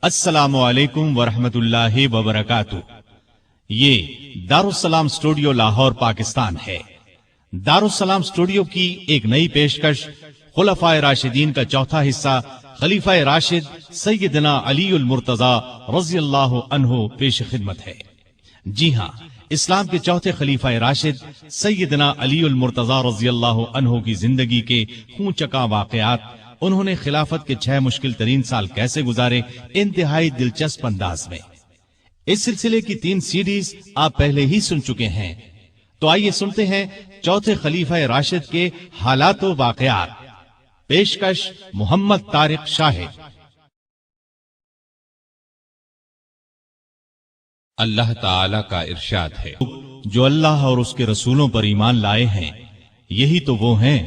السلام علیکم ورحمۃ اللہ وبرکاتہ۔ یہ دارالسلام اسٹوڈیو لاہور پاکستان ہے۔ دارالسلام اسٹوڈیو کی ایک نئی پیشکش خلفائے راشدین کا چوتھا حصہ خلیفہ راشد سیدنا علی المرتضی رضی اللہ عنہ پیش خدمت ہے۔ جی ہاں، اسلام کے چوتھے خلیفہ راشد سیدنا علی المرتضی رضی اللہ عنہ کی زندگی کے خون چکا واقعات، انہوں نے خلافت کے 6 مشکل ترین سال کیسے گزارے، انتہائی دلچسپ انداز میں۔ اس سلسلے کی 3 سیڈیز آپ پہلے ہی سن چکے ہیں، تو آئیے سنتے ہیں چوتھے خلیفہ راشد کے حالات و واقعات۔ پیشکش محمد طارق شاہد۔ اللہ تعالی کا ارشاد ہے، جو اللہ اور اس کے رسولوں پر ایمان لائے ہیں، یہی تو وہ ہیں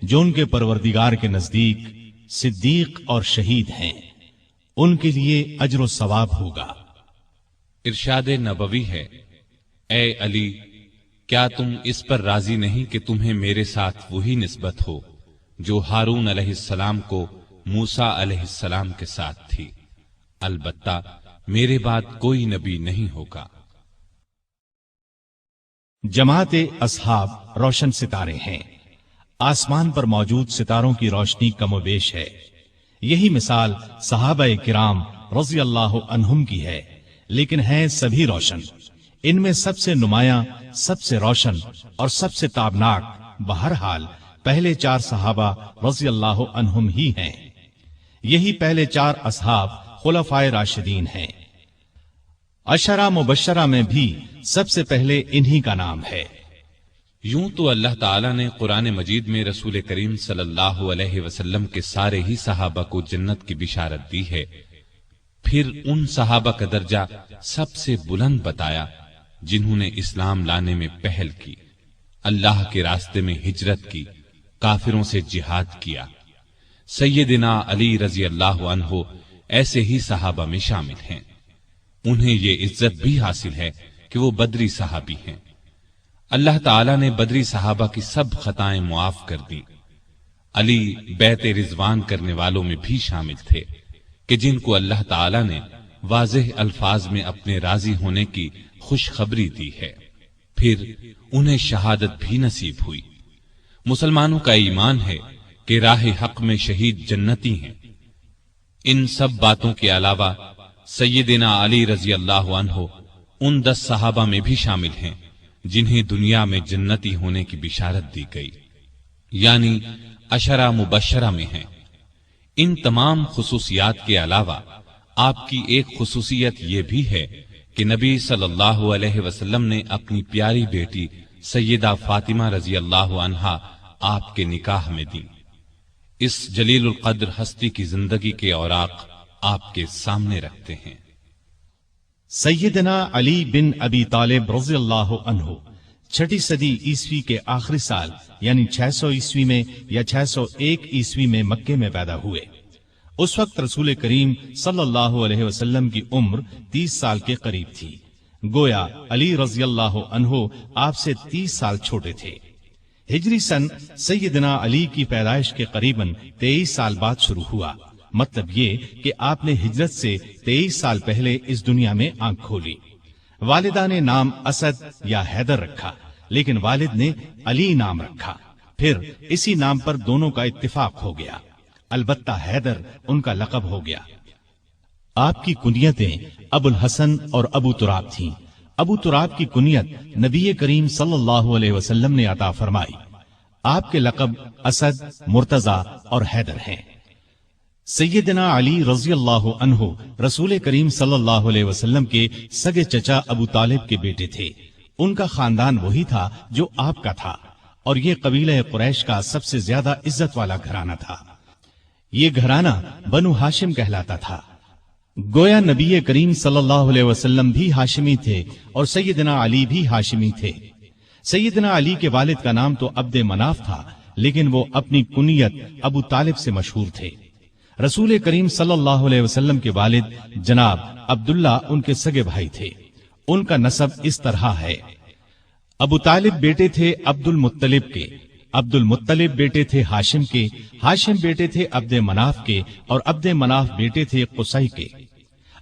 جو ان کے پروردگار کے نزدیک صدیق اور شہید ہیں، ان کے لیے اجر و ثواب ہوگا۔ ارشاد نبوی ہے، اے علی، کیا تم اس پر راضی نہیں کہ تمہیں میرے ساتھ وہی نسبت ہو جو ہارون علیہ السلام کو موسیٰ علیہ السلام کے ساتھ تھی؟ البتہ میرے بعد کوئی نبی نہیں ہوگا۔ جماعت اصحاب روشن ستارے ہیں، آسمان پر موجود ستاروں کی روشنی کم و بیش ہے۔ یہی مثال صحابہ کرام رضی اللہ عنہم کی ہے، لیکن ہیں سبھی روشن۔ ان میں سب سے نمایاں، سب سے روشن اور سب سے تابناک بہرحال پہلے 4 صحابہ رضی اللہ عنہم ہی ہیں۔ یہی پہلے 4 اصحاب خلفائے راشدین ہیں۔ عشرہ مبشرہ میں بھی سب سے پہلے انہی کا نام ہے۔ یوں تو اللہ تعالیٰ نے قرآن مجید میں رسول کریم صلی اللہ علیہ وسلم کے سارے ہی صحابہ کو جنت کی بشارت دی ہے، پھر ان صحابہ کا درجہ سب سے بلند بتایا جنہوں نے اسلام لانے میں پہل کی، اللہ کے راستے میں ہجرت کی، کافروں سے جہاد کیا۔ سیدنا علی رضی اللہ عنہ ایسے ہی صحابہ میں شامل ہیں۔ انہیں یہ عزت بھی حاصل ہے کہ وہ بدری صحابی ہیں۔ اللہ تعالیٰ نے بدری صحابہ کی سب خطائیں معاف کر دیں۔ علی بیعت رضوان کرنے والوں میں بھی شامل تھے کہ جن کو اللہ تعالیٰ نے واضح الفاظ میں اپنے راضی ہونے کی خوشخبری دی ہے، پھر انہیں شہادت بھی نصیب ہوئی۔ مسلمانوں کا ایمان ہے کہ راہ حق میں شہید جنتی ہیں۔ ان سب باتوں کے علاوہ سیدنا علی رضی اللہ عنہ ان 10 صحابہ میں بھی شامل ہیں جنہیں دنیا میں جنتی ہونے کی بشارت دی گئی، یعنی عشرہ مبشرہ میں ہیں۔ ان تمام خصوصیات کے علاوہ آپ کی ایک خصوصیت یہ بھی ہے کہ نبی صلی اللہ علیہ وسلم نے اپنی پیاری بیٹی سیدہ فاطمہ رضی اللہ عنہا آپ کے نکاح میں دی۔ اس جلیل القدر ہستی کی زندگی کے اوراق آپ کے سامنے رکھتے ہیں۔ سیدنا علی بن ابی طالب رضی اللہ عنہ 6 صدی عیسوی کے آخری سال یعنی 600 عیسوی میں یا 601 عیسوی میں مکے میں پیدا ہوئے۔ اس وقت رسول کریم صلی اللہ علیہ وسلم کی عمر 30 سال کے قریب تھی، گویا علی رضی اللہ عنہ آپ سے 30 سال چھوٹے تھے۔ ہجری سن سیدنا علی کی پیدائش کے قریباً 23 سال بعد شروع ہوا، مطلب یہ کہ آپ نے ہجرت سے 23 سال پہلے اس دنیا میں آنکھ کھولی۔ والدہ نے نام اسد یا حیدر رکھا، لیکن والد نے علی نام رکھا، پھر اسی نام پر دونوں کا اتفاق ہو گیا، البتہ حیدر ان کا لقب ہو گیا۔ آپ کی کنیتیں ابو الحسن اور ابو تراب تھیں۔ ابو تراب کی کنیت نبی کریم صلی اللہ علیہ وسلم نے عطا فرمائی۔ آپ کے لقب اسد، مرتضی اور حیدر ہیں۔ سیدنا علی رضی اللہ عنہ رسول کریم صلی اللہ علیہ وسلم کے سگے چچا ابو طالب کے بیٹے تھے۔ ان کا خاندان وہی تھا جو آپ کا تھا، اور یہ قبیلہ قریش کا سب سے زیادہ عزت والا گھرانہ تھا۔ یہ گھرانہ بنو ہاشم کہلاتا تھا۔ گویا نبی کریم صلی اللہ علیہ وسلم بھی ہاشمی تھے اور سیدنا علی بھی ہاشمی تھے۔ سیدنا علی کے والد کا نام تو عبد مناف تھا، لیکن وہ اپنی کنیت ابو طالب سے مشہور تھے۔ رسول کریم صلی اللہ علیہ وسلم کے والد جناب عبداللہ ان کے سگے بھائی تھے۔ ان کا نسب اس طرح ہے: ابو طالب بیٹے تھے عبد المطلب کے، عبد المطلب بیٹے تھے ہاشم کے، ہاشم بیٹے تھے عبد مناف کے، اور عبد مناف بیٹے تھے قصی کے۔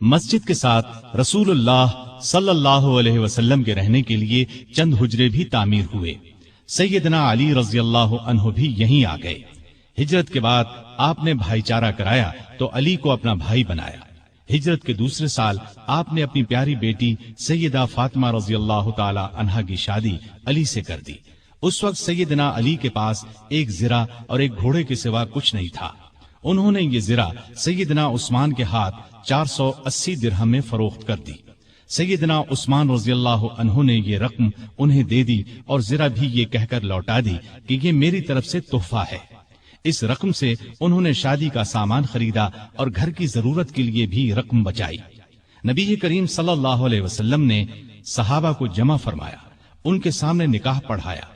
مسجد کے ساتھ رسول اللہ صلی اللہ علیہ وسلم کے رہنے کے لیے چند حجرے بھی تعمیر ہوئے۔ سیدنا علی رضی اللہ عنہ بھی یہیں آ گئے۔ ہجرت کے بعد آپ نے بھائی چارہ کرایا تو علی کو اپنا بھائی بنایا۔ ہجرت کے دوسرے سال آپ نے اپنی پیاری بیٹی سیدہ فاطمہ رضی اللہ تعالی عنہا کی شادی علی سے کر دی۔ اس وقت سیدنا علی کے پاس ایک زرہ اور ایک گھوڑے کے سوا کچھ نہیں تھا۔ انہوں نے یہ زرہ سیدنا عثمان کے ہاتھ 480 درہم میں فروخت کر دی۔ سیدنا عثمان رضی اللہ عنہ نے یہ رقم انہیں دے دی اور زرہ بھی یہ کہہ کر لوٹا دی کہ یہ میری طرف سے تحفہ ہے۔ اس رقم سے انہوں نے شادی کا سامان خریدا اور گھر کی ضرورت کے لیے بھی رقم بچائی۔ نبی کریم صلی اللہ علیہ وسلم نے صحابہ کو جمع فرمایا، ان کے سامنے نکاح پڑھایا۔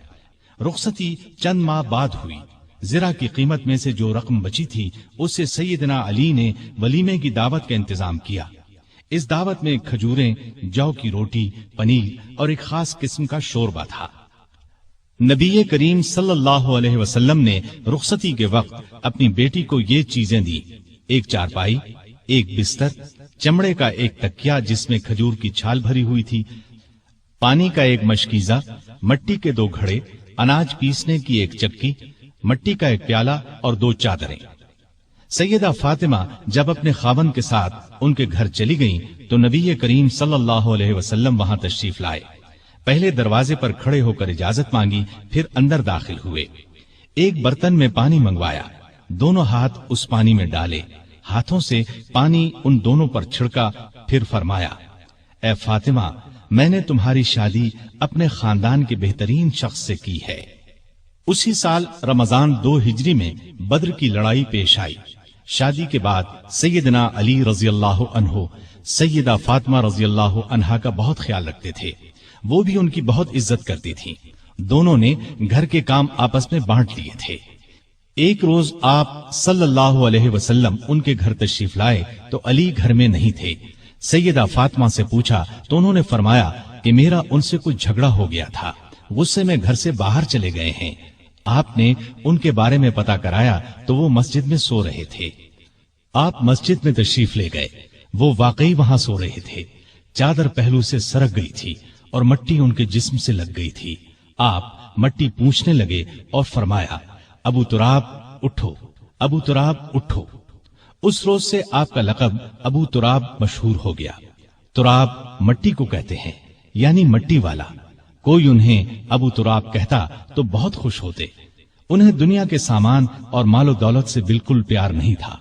رخصتی چند ماہ بعد ہوئی۔ زرہ کی قیمت میں سے جو رقم بچی تھی اس سے سیدنا علی نے ولیمے کی دعوت کا انتظام کیا۔ اس دعوت میں کھجوریں، جو کی روٹی، پنیر اور ایک خاص قسم کا شوربہ تھا۔ نبی کریم صلی اللہ علیہ وسلم نے رخصتی کے وقت اپنی بیٹی کو یہ چیزیں دی: ایک چارپائی، ایک بستر، چمڑے کا ایک تکیا جس میں کھجور کی چھال بھری ہوئی تھی، پانی کا ایک مشکیزہ، مٹی کے 2 گھڑے، اناج پیسنے کی ایک چکی، مٹی کا ایک پیالہ اور 2 چادریں۔ سیدہ فاطمہ جب اپنے خاوند کے ساتھ ان کے گھر چلی گئیں تو نبی کریم صلی اللہ علیہ وسلم وہاں تشریف لائے۔ پہلے دروازے پر کھڑے ہو کر اجازت مانگی، پھر اندر داخل ہوئے۔ ایک برتن میں پانی منگوایا، دونوں ہاتھ اس پانی میں ڈالے، ہاتھوں سے پانی ان دونوں پر چھڑکا، پھر فرمایا: اے فاطمہ، میں نے تمہاری شادی اپنے خاندان کے بہترین شخص سے کی ہے۔ اسی سال رمضان 2 ہجری میں بدر کی لڑائی پیش آئی۔ شادی کے بعد سیدنا علی رضی اللہ عنہ سیدہ فاطمہ رضی اللہ عنہا کا بہت خیال رکھتے تھے، وہ بھی ان کی بہت عزت کرتی تھیں۔ دونوں نے گھر کے کام آپس میں بانٹ لیے تھے۔ ایک روز آپ صلی اللہ علیہ وسلم ان کے گھر تشریف لائے تو علی گھر میں نہیں تھے۔ سیدہ فاطمہ سے پوچھا تو انہوں نے فرمایا کہ میرا ان سے کچھ جھگڑا ہو گیا تھا، غصے میں گھر سے باہر چلے گئے ہیں۔ آپ نے ان کے بارے میں پتہ کرایا تو وہ مسجد میں سو رہے تھے۔ آپ مسجد میں تشریف لے گئے، وہ واقعی وہاں سو رہے تھے۔ چادر پہلو سے سرک گئی تھی اور مٹی ان کے جسم سے لگ گئی تھی۔ آپ مٹی پوچھنے لگے اور فرمایا: ابو تراب اٹھو، ابو تراب اٹھو۔ اس روز سے آپ کا لقب ابو تراب مشہور ہو گیا۔ تراب مٹی کو کہتے ہیں، یعنی مٹی والا۔ کوئی انہیں ابو تراب کہتا تو بہت خوش ہوتے۔ انہیں دنیا کے سامان اور مال و دولت سے بالکل پیار نہیں تھا۔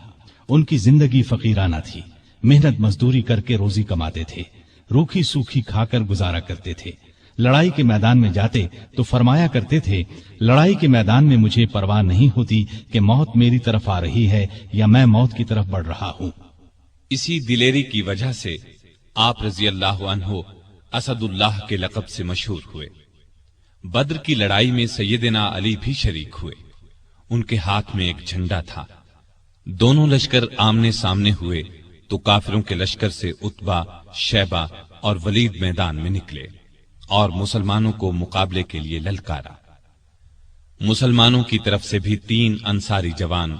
ان کی زندگی فقیرانہ تھی، محنت مزدوری کر کے روزی کماتے تھے، روکھی سوکھی کھا کر گزارا کرتے تھے۔ لڑائی کے میدان میں جاتے تو فرمایا کرتے تھے: لڑائی کے میدان میں مجھے پرواہ نہیں ہوتی کہ موت میری طرف آ رہی ہے یا میں موت کی طرف بڑھ رہا ہوں۔ اسی دلیری کی وجہ سے آپ رضی اللہ عنہ اسد اللہ کے لقب سے مشہور ہوئے۔ بدر کی لڑائی میں سیدنا علی بھی شریک ہوئے۔ ان کے ہاتھ میں ایک جھنڈا تھا۔ دونوں لشکر آمنے سامنے ہوئے تو کافروں کے لشکر سے عتبہ، شیبہ اور ولید میدان میں نکلے اور مسلمانوں کو مقابلے کے لیے للکارا۔ مسلمانوں کی طرف سے بھی 3 انصاری جوان،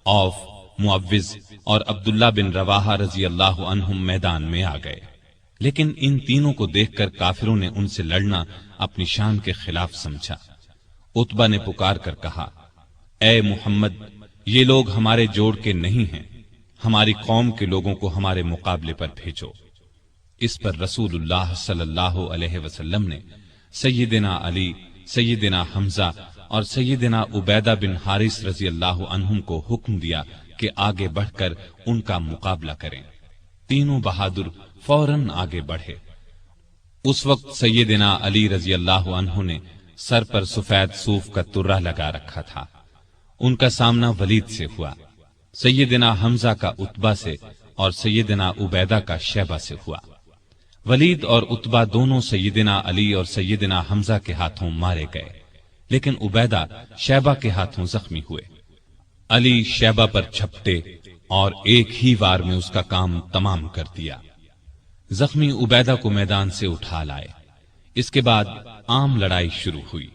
عوف، معوذ اور عبداللہ بن رواحہ رضی اللہ عنہم میدان میں آ گئے، لیکن ان تینوں کو دیکھ کر کافروں نے ان سے لڑنا اپنی شان کے خلاف سمجھا۔ عتبہ نے پکار کر کہا: اے محمد، یہ لوگ ہمارے جوڑ کے نہیں ہیں، ہماری قوم کے لوگوں کو ہمارے مقابلے پر بھیجو۔ اس پر رسول اللہ صلی اللہ علیہ وسلم نے سیدنا علی، سیدنا حمزہ اور سیدنا عبیدہ بن حارث رضی اللہ عنہم کو حکم دیا کہ آگے بڑھ کر ان کا مقابلہ کریں۔ تینوں بہادر فوراً آگے بڑھے۔ اس وقت سیدنا علی رضی اللہ عنہ نے سر پر سفید صوف کا ترہ لگا رکھا تھا۔ ان کا سامنا ولید سے ہوا، سیدنا حمزہ کا عتبہ سے اور سیدنا عبیدہ کا شیبہ سے ہوا۔ ولید اور عتبہ دونوں سیدنا علی اور سیدنا حمزہ کے ہاتھوں مارے گئے، لیکن عبیدہ شیبہ کے ہاتھوں زخمی ہوئے۔ علی شیبہ پر چھپٹے اور ایک ہی وار میں اس کا کام تمام کر دیا۔ زخمی عبیدہ کو میدان سے اٹھا لائے۔ اس کے بعد عام لڑائی شروع ہوئی۔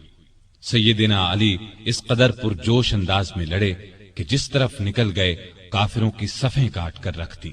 سیدنا علی اس قدر پرجوش انداز میں لڑے کہ جس طرف نکل گئے کافروں کی صفیں کاٹ کر رکھ دی۔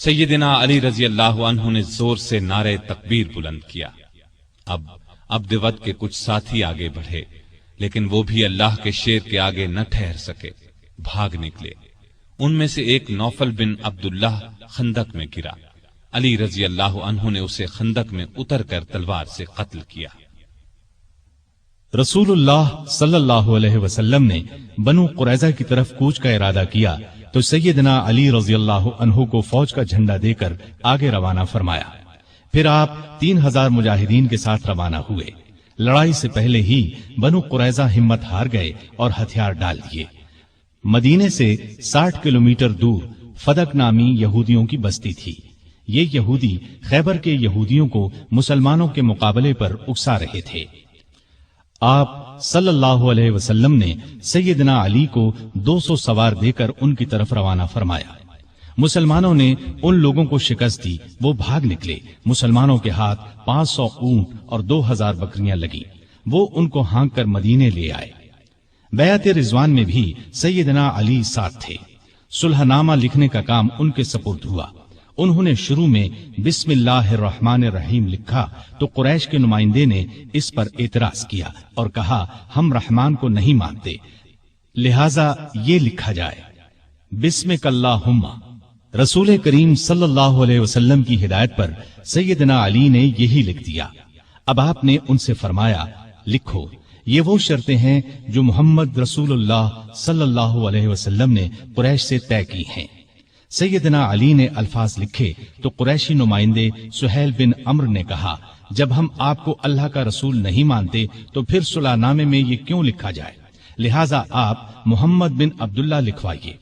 سیدنا علی رضی اللہ عنہ نے زور سے نعرہ تکبیر بلند کیا۔ اب عبد ود کے کچھ ساتھی آگے بڑھے، لیکن وہ بھی اللہ کے شیر کے آگے نہ ٹھہر سکے، بھاگ نکلے۔ ان میں سے ایک نوفل بن عبداللہ خندق میں گرا۔ علی رضی اللہ عنہ نے اسے خندق میں اتر کر تلوار سے قتل کیا۔ رسول اللہ صلی اللہ علیہ وسلم نے بنو قریظہ کی طرف کوچ کا ارادہ کیا تو سیدنا علی رضی اللہ عنہ کو فوج کا جھنڈا دے کر آگے روانہ فرمایا۔ پھر آپ 3000 مجاہدین کے ساتھ روانہ ہوئے۔ لڑائی سے پہلے ہی بنو قریظہ ہمت ہار گئے اور ہتھیار ڈال دیے۔ مدینے سے 60 کلومیٹر دور فدق نامی یہودیوں کی بستی تھی۔ یہ یہودی خیبر کے یہودیوں کو مسلمانوں کے مقابلے پر اکسا رہے تھے۔ آپ صلی اللہ علیہ وسلم نے سیدنا علی کو 200 سوار دے کر ان کی طرف روانہ فرمایا۔ مسلمانوں نے ان لوگوں کو شکست دی، وہ بھاگ نکلے۔ مسلمانوں کے ہاتھ 500 اونٹ اور 2000 بکریاں لگی، وہ ان کو ہانک کر مدینے لے آئے۔ بیعت رضوان میں بھی سیدنا علی ساتھ تھے۔ صلح نامہ لکھنے کا کام ان کے سپرد ہوا۔ انہوں نے شروع میں بسم اللہ الرحمن الرحیم لکھا تو قریش کے نمائندے نے اس پر اعتراض کیا اور کہا ہم رحمان کو نہیں مانتے، لہذا یہ لکھا جائے بسمک اللہم۔ رسول کریم صلی اللہ علیہ وسلم کی ہدایت پر سیدنا علی نے یہی لکھ دیا۔ اب آپ نے ان سے فرمایا لکھو، یہ وہ شرطیں ہیں جو محمد رسول اللہ صلی اللہ علیہ وسلم نے قریش سے طے کی ہیں۔ سیدنا علی نے الفاظ لکھے تو قریشی نمائندے سہیل بن عمرو نے کہا جب ہم آپ کو اللہ کا رسول نہیں مانتے تو پھر صلح نامے میں یہ کیوں لکھا جائے، لہٰذا آپ محمد بن عبداللہ لکھوائیے۔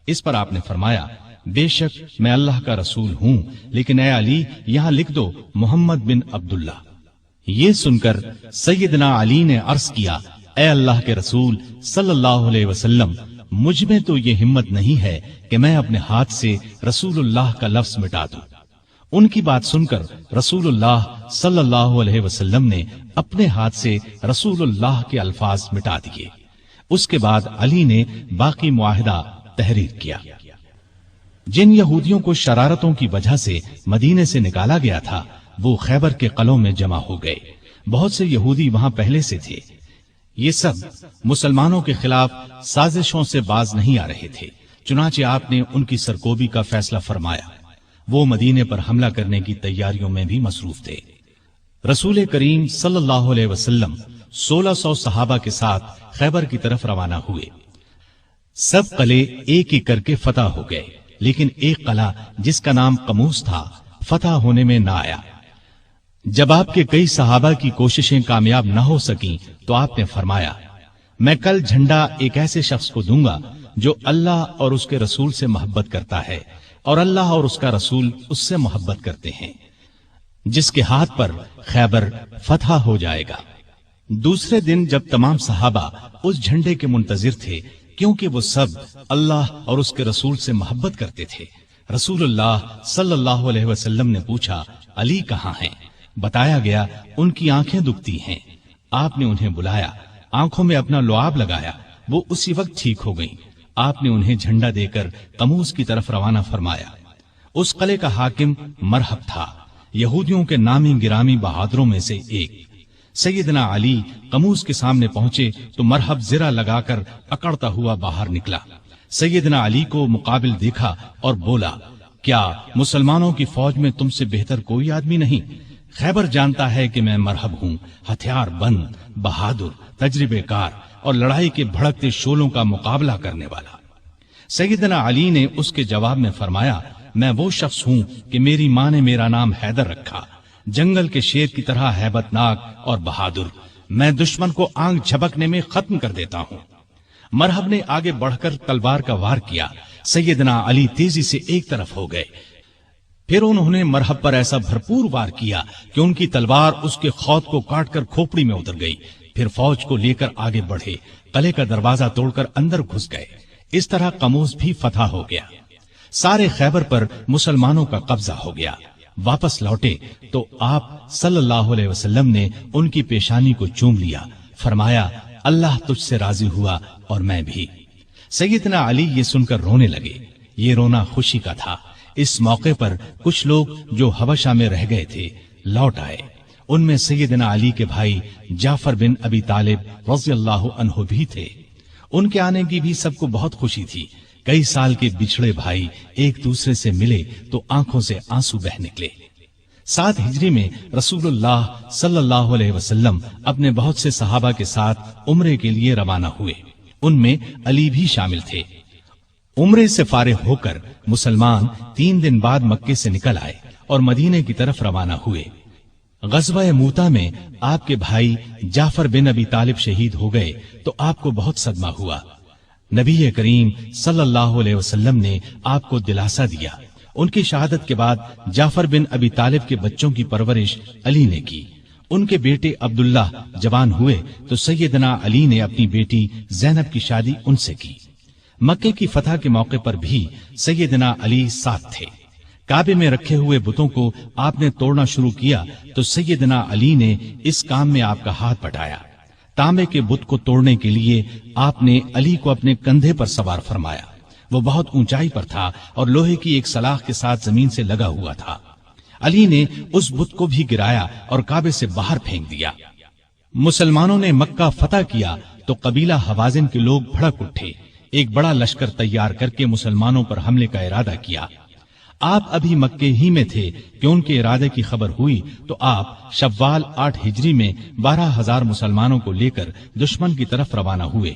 اس پر آپ نے فرمایا بے شک میں اللہ کا رسول ہوں، لیکن اے علی یہاں لکھ دو محمد بن عبداللہ۔ یہ سن کر سیدنا علی نے عرض کیا اے اللہ کے رسول صلی اللہ علیہ وسلم، مجھ میں تو یہ ہمت نہیں ہے کہ میں اپنے ہاتھ سے رسول اللہ کا لفظ مٹا دوں۔ ان کی بات سن کر رسول اللہ صلی اللہ علیہ وسلم نے اپنے ہاتھ سے رسول اللہ کے الفاظ مٹا دیے۔ اس کے بعد علی نے باقی معاہدہ تحریر کیا۔ جن یہودیوں کو شرارتوں کی وجہ سے مدینے سے نکالا گیا تھا وہ خیبر کے قلعوں میں جمع ہو گئے۔ بہت سے یہودی وہاں پہلے سے تھے۔ یہ سب مسلمانوں کے خلاف سازشوں سے باز نہیں آ رہے تھے، چنانچہ آپ نے ان کی سرکوبی کا فیصلہ فرمایا۔ وہ مدینے پر حملہ کرنے کی تیاریوں میں بھی مصروف تھے۔ رسول کریم صلی اللہ علیہ وسلم 1600 صحابہ کے ساتھ خیبر کی طرف روانہ ہوئے۔ سب قلعے ایک ایک کر کے فتح ہو گئے، لیکن ایک قلعہ جس کا نام قموس تھا فتح ہونے میں نہ آیا۔ جب آپ کے کئی صحابہ کی کوششیں کامیاب نہ ہو سکیں تو آپ نے فرمایا میں کل جھنڈا ایک ایسے شخص کو دوں گا جو اللہ اور اس کے رسول سے محبت کرتا ہے اور اللہ اور اس کا رسول اس سے محبت کرتے ہیں، جس کے ہاتھ پر خیبر فتح ہو جائے گا۔ دوسرے دن جب تمام صحابہ اس جھنڈے کے منتظر تھے، کیونکہ وہ سب اللہ اور اس کے رسول سے محبت کرتے تھے، رسول اللہ صلی اللہ علیہ وسلم نے پوچھا علی کہاں ہیں؟ بتایا گیا ان کی آنکھیں دکھتی ہیں۔ آپ نے انہیں بلایا، آنکھوں میں اپنا لعاب لگایا، وہ اسی وقت ٹھیک ہو گئیں۔ آپ نے انہیں جھنڈا دے کر قموس کی طرف روانہ فرمایا۔ اس قلعے کا حاکم مرحب تھا، یہودیوں کے نامی گرامی بہادروں میں سے ایک۔ سیدنا علی قموس کے سامنے پہنچے تو مرحب زرہ لگا کر اکڑتا ہوا باہر نکلا۔ سیدنا علی کو مقابل دیکھا اور بولا کیا مسلمانوں کی فوج میں تم سے بہتر کوئی آدمی نہیں؟ خیبر جانتا ہے کہ میں مرحب ہوں، ہتھیار بند، بہادر، تجربے کار اور لڑائی کے بھڑکتے شعلوں کا مقابلہ کرنے والا۔ سیدنا علی نے اس کے جواب میں فرمایا میں وہ شخص ہوں کہ میری ماں نے میرا نام حیدر رکھا، جنگل کے شیر کی طرح ہیبت ناک اور بہادر، میں دشمن کو آنکھ جھپکنے میں ختم کر دیتا ہوں۔ مرحب نے آگے بڑھ کر تلوار کا وار کیا، سیدنا علی تیزی سے ایک طرف ہو گئے، پھر انہوں نے مرحب پر ایسا بھرپور وار کیا کہ ان کی تلوار اس کے خود کو کاٹ کر کھوپڑی میں اتر گئی۔ پھر فوج کو لے کر آگے بڑھے، قلعے کا دروازہ توڑ کر اندر گھس گئے۔ اس طرح قموس بھی فتح ہو گیا، سارے خیبر پر مسلمانوں کا قبضہ ہو گیا۔ واپس لوٹے تو آپ صلی اللہ علیہ وسلم نے ان کی پیشانی کو چوم لیا، فرمایا اللہ تجھ سے راضی ہوا اور میں بھی۔ سیدنا علی یہ سن کر رونے لگے۔ یہ رونا خوشی کا تھا، اس موقع پر کچھ لوگ جو حبشہ میں رہ گئے تھے لوٹ آئے. ان میں سیدنا علی کے بھائی جعفر بن ابی طالب رضی اللہ عنہ بھی تھے. ان کے آنے کی بھی سب کو بہت خوشی تھی. کئی سال کے بچھڑے بھائی ایک دوسرے سے ملے تو آنکھوں سے آنسو بہ نکلے. 7 ہجری میں رسول اللہ صلی اللہ علیہ وسلم اپنے بہت سے صحابہ کے ساتھ عمرے کے لیے روانہ ہوئے. ان میں علی بھی شامل تھے. عمرے سے فارغ ہو کر مسلمان 3 دن بعد مکے سے نکل آئے اور مدینے کی طرف روانہ ہوئے. غزوہ موتا میں آپ کے بھائی جعفر بن ابی طالب شہید ہو گئے تو آپ کو بہت صدمہ ہوا. نبی کریم صلی اللہ علیہ وسلم نے آپ کو دلاسا دیا. ان کی شہادت کے بعد جعفر بن ابی طالب کے بچوں کی پرورش علی نے کی. ان کے بیٹے عبداللہ جوان ہوئے تو سیدنا علی نے اپنی بیٹی زینب کی شادی ان سے کی. مکے کی فتح کے موقع پر بھی سیدنا علی ساتھ تھے. کعبے میں رکھے ہوئے بتوں کو آپ نے توڑنا شروع کیا تو سیدنا علی نے اس کام میں آپ کا ہاتھ بٹایا. تانبے کے بت کو توڑنے کے لیے آپ نے علی کو اپنے کندھے پر سوار فرمایا. وہ بہت اونچائی پر تھا اور لوہے کی ایک سلاخ کے ساتھ زمین سے لگا ہوا تھا. علی نے اس بت کو بھی گرایا اور کعبے سے باہر پھینک دیا. مسلمانوں نے مکہ فتح کیا تو قبیلہ حوازن کے لوگ بھڑک اٹھے. ایک بڑا لشکر تیار کر کے مسلمانوں پر حملے کا ارادہ کیا. آپ ابھی مکے ہی میں تھے کہ ان کے ارادے کی خبر ہوئی تو آپ شوال 8 ہجری میں 12,000 مسلمانوں کو لے کر دشمن کی طرف روانہ ہوئے.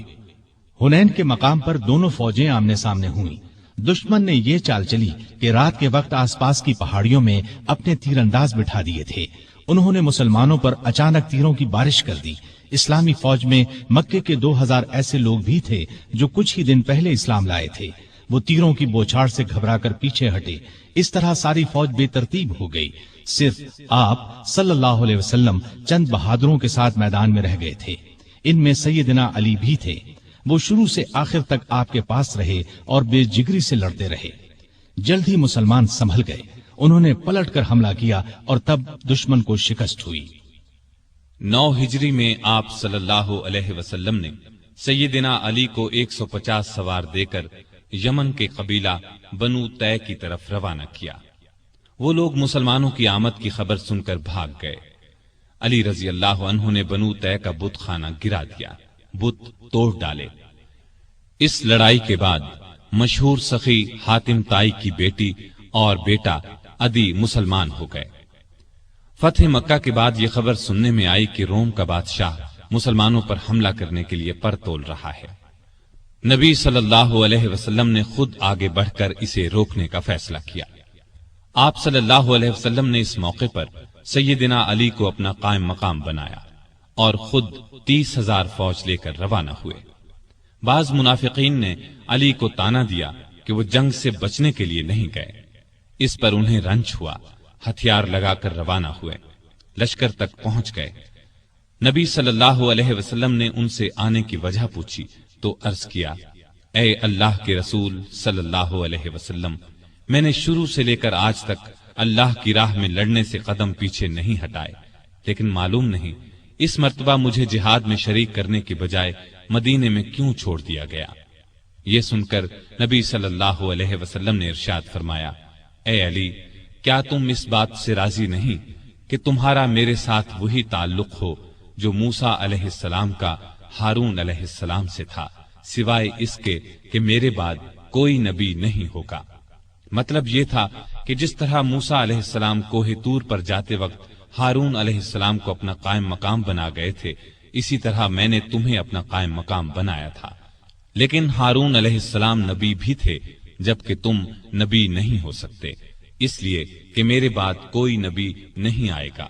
حنین کے مقام پر دونوں فوجیں آمنے سامنے ہوئیں. دشمن نے یہ چال چلی کہ رات کے وقت آس پاس کی پہاڑیوں میں اپنے تیر انداز بٹھا دیے تھے. انہوں نے مسلمانوں پر اچانک تیروں کی بارش کر دی. اسلامی فوج میں مکے کے 2,000 ایسے لوگ بھی تھے جو کچھ ہی دن پہلے اسلام لائے تھے. وہ تیروں کی بوچھاڑ سے گھبرا کر پیچھے ہٹے. اس طرح ساری فوج بے ترتیب ہو گئی. صرف آپ صلی اللہ علیہ وسلم چند بہادروں کے ساتھ میدان میں رہ گئے تھے. ان میں سیدنا علی بھی تھے. وہ شروع سے آخر تک آپ کے پاس رہے اور بے جگری سے لڑتے رہے. جلد ہی مسلمان سنبھل گئے. انہوں نے پلٹ کر حملہ کیا اور تب دشمن کو شکست ہوئی. 9 ہجری میں آپ صلی اللہ علیہ وسلم نے سیدنا علی کو 150 سوار دے کر یمن کے قبیلہ بنو طے کی طرف روانہ کیا. وہ لوگ مسلمانوں کی آمد کی خبر سن کر بھاگ گئے. علی رضی اللہ عنہ نے بنو طے کا بت خانہ گرا دیا، بت توڑ ڈالے. اس لڑائی کے بعد مشہور سخی حاتم طائی کی بیٹی اور بیٹا عدی مسلمان ہو گئے. فتح مکہ کے بعد یہ خبر سننے میں آئی کہ روم کا بادشاہ مسلمانوں پر حملہ کرنے کے لیے پر تول رہا ہے. نبی صلی اللہ علیہ وسلم نے خود آگے بڑھ کر اسے روکنے کا فیصلہ کیا. آپ صلی اللہ علیہ وسلم نے اس موقع پر سیدنا علی کو اپنا قائم مقام بنایا اور خود 30,000 فوج لے کر روانہ ہوئے. بعض منافقین نے علی کو تانا دیا کہ وہ جنگ سے بچنے کے لیے نہیں گئے. اس پر انہیں رنج ہوا. ہتھیار لگا کر روانہ ہوئے. لشکر تک پہنچ گئے. نبی صلی اللہ علیہ وسلم نے ان سے آنے کی وجہ پوچھی تو عرض کیا، اے اللہ کے رسول صلی اللہ علیہ وسلم، میں نے شروع سے لے کر آج تک اللہ کی راہ میں لڑنے سے قدم پیچھے نہیں ہٹائے، لیکن معلوم نہیں اس مرتبہ مجھے جہاد میں شریک کرنے کے بجائے مدینے میں کیوں چھوڑ دیا گیا. یہ سن کر نبی صلی اللہ علیہ وسلم نے ارشاد فرمایا، اے علی، کیا تم اس بات سے راضی نہیں کہ تمہارا میرے ساتھ وہی تعلق ہو جو موسیٰ علیہ السلام کا ہارون علیہ السلام سے تھا، سوائے اس کے کہ میرے بعد کوئی نبی نہیں ہوگا. مطلب یہ تھا کہ جس طرح موسیٰ علیہ السلام کوہ طور پر جاتے وقت ہارون علیہ السلام کو اپنا قائم مقام بنا گئے تھے، اسی طرح میں نے تمہیں اپنا قائم مقام بنایا تھا. لیکن ہارون علیہ السلام نبی بھی تھے جبکہ تم نبی نہیں ہو سکتے، اس لیے کہ میرے بعد کوئی نبی نہیں آئے گا.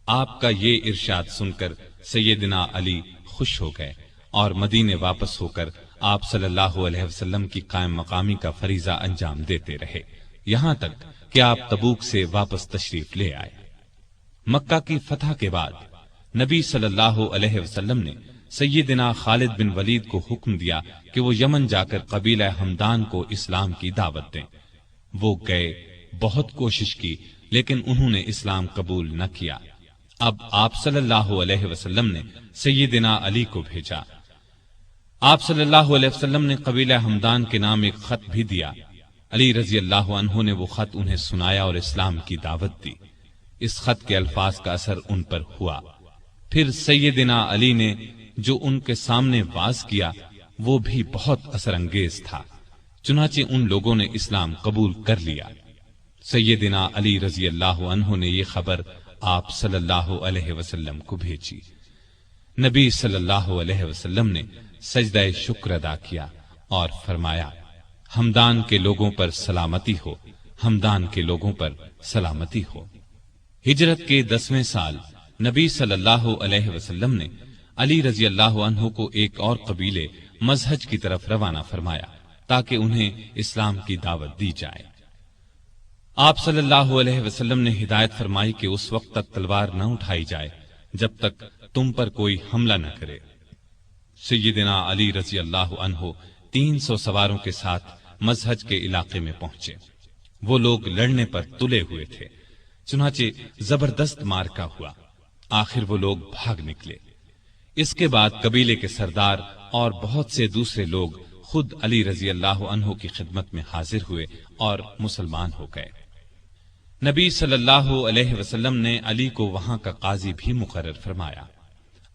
آپ کا یہ ارشاد سن کر سیدنا علی خوش ہو گئے اور مدینے واپس ہو کر آپ صلی اللہ علیہ وسلم کی قائم مقامی کا فریضہ انجام دیتے رہے، یہاں تک کہ آپ تبوک سے واپس تشریف لے آئے. مکہ کی فتح کے بعد نبی صلی اللہ علیہ وسلم نے سیدنا خالد بن ولید کو حکم دیا کہ وہ یمن جا کر قبیلہ ہمدان کو اسلام کی دعوت دیں. وہ گئے، بہت کوشش کی، لیکن انہوں نے اسلام قبول نہ کیا. اب آپ صلی اللہ علیہ وسلم نے سیدنا علی کو بھیجا. آپ صلی اللہ علیہ وسلم نے قبیلہ ہمدان کے نام ایک خط بھی دیا. علی رضی اللہ عنہ نے وہ خط انہیں سنایا اور اسلام کی دعوت دی۔ اس خط کے الفاظ کا اثر ان پر ہوا۔ پھر سیدنا علی نے جو ان کے سامنے واز کیا وہ بھی بہت اثر انگیز تھا، چنانچہ ان لوگوں نے اسلام قبول کر لیا۔ سیدنا علی رضی اللہ عنہ نے یہ خبر آپ صلی اللہ علیہ وسلم کو بھیجی۔ نبی صلی اللہ علیہ وسلم نے سجدہ شکر ادا کیا اور فرمایا، ہمدان کے لوگوں پر سلامتی ہو، ہمدان کے لوگوں پر سلامتی ہو۔ ہجرت کے 10ویں سال نبی صلی اللہ علیہ وسلم نے علی رضی اللہ عنہ کو ایک اور قبیلے مزہج کی طرف روانہ فرمایا تاکہ انہیں اسلام کی دعوت دی جائے۔ آپ صلی اللہ علیہ وسلم نے ہدایت فرمائی کہ اس وقت تک تلوار نہ اٹھائی جائے جب تک تم پر کوئی حملہ نہ کرے۔ سیدنا علی رضی اللہ عنہ 300 سواروں کے ساتھ مزہج کے علاقے میں پہنچے۔ وہ لوگ لڑنے پر تلے ہوئے تھے، چنانچہ زبردست مارکا ہوا۔ آخر وہ لوگ بھاگ نکلے۔ اس کے بعد قبیلے کے سردار اور بہت سے دوسرے لوگ خود علی رضی اللہ عنہ کی خدمت میں حاضر ہوئے اور مسلمان ہو گئے۔ نبی صلی اللہ علیہ وسلم نے علی کو وہاں کا قاضی بھی مقرر فرمایا۔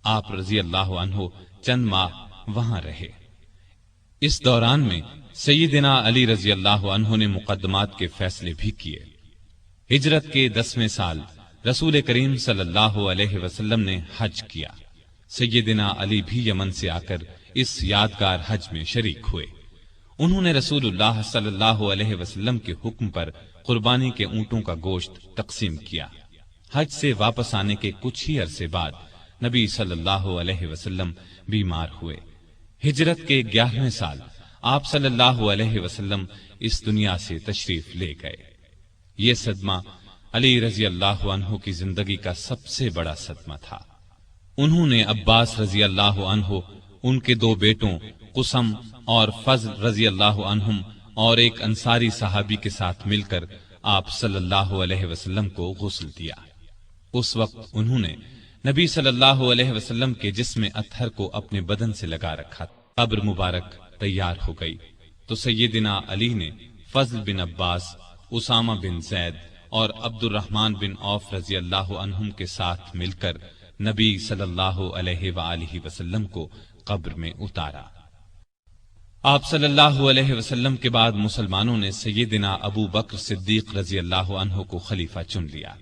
آپ رضی اللہ عنہ چند ماہ وہاں رہے۔ اس دوران میں سیدنا علی رضی اللہ عنہ نے مقدمات کے فیصلے بھی کیے۔ ہجرت کے 10ویں سال رسول کریم صلی اللہ علیہ وسلم نے حج کیا۔ سیدنا علی بھی یمن سے آ کر اس یادگار حج میں شریک ہوئے۔ انہوں نے رسول اللہ صلی اللہ علیہ وسلم کے حکم پر قربانی کے اونٹوں کا گوشت تقسیم کیا۔ حج سے واپس آنے کے کچھ ہی عرصے بعد نبی صلی اللہ علیہ وسلم بیمار ہوئے۔ ہجرت کے 11ویں سال آپ صلی اللہ علیہ وسلم اس دنیا سے تشریف لے گئے۔ یہ صدمہ علی رضی اللہ عنہ کی زندگی کا سب سے بڑا صدمہ تھا۔ انہوں نے عباس رضی اللہ عنہ، ان کے 2 بیٹوں قسم اور فضل رضی اللہ عنہم اور ایک انصاری صحابی کے ساتھ مل کر آپ صلی اللہ علیہ وسلم کو غسل دیا۔ اس وقت انہوں نے نبی صلی اللہ علیہ وسلم کے جسم اطہر کو اپنے بدن سے لگا رکھا۔ قبر مبارک تیار ہو گئی تو سیدنا علی نے فضل بن عباس، اسامہ بن زید اور عبد الرحمن بن عوف رضی اللہ عنہم کے ساتھ مل کر نبی صلی اللہ علیہ وآلہ وسلم کو قبر میں اتارا۔ آپ صلی اللہ علیہ وسلم کے بعد مسلمانوں نے سیدنا ابو بکر صدیق رضی اللہ عنہ کو خلیفہ چن لیا۔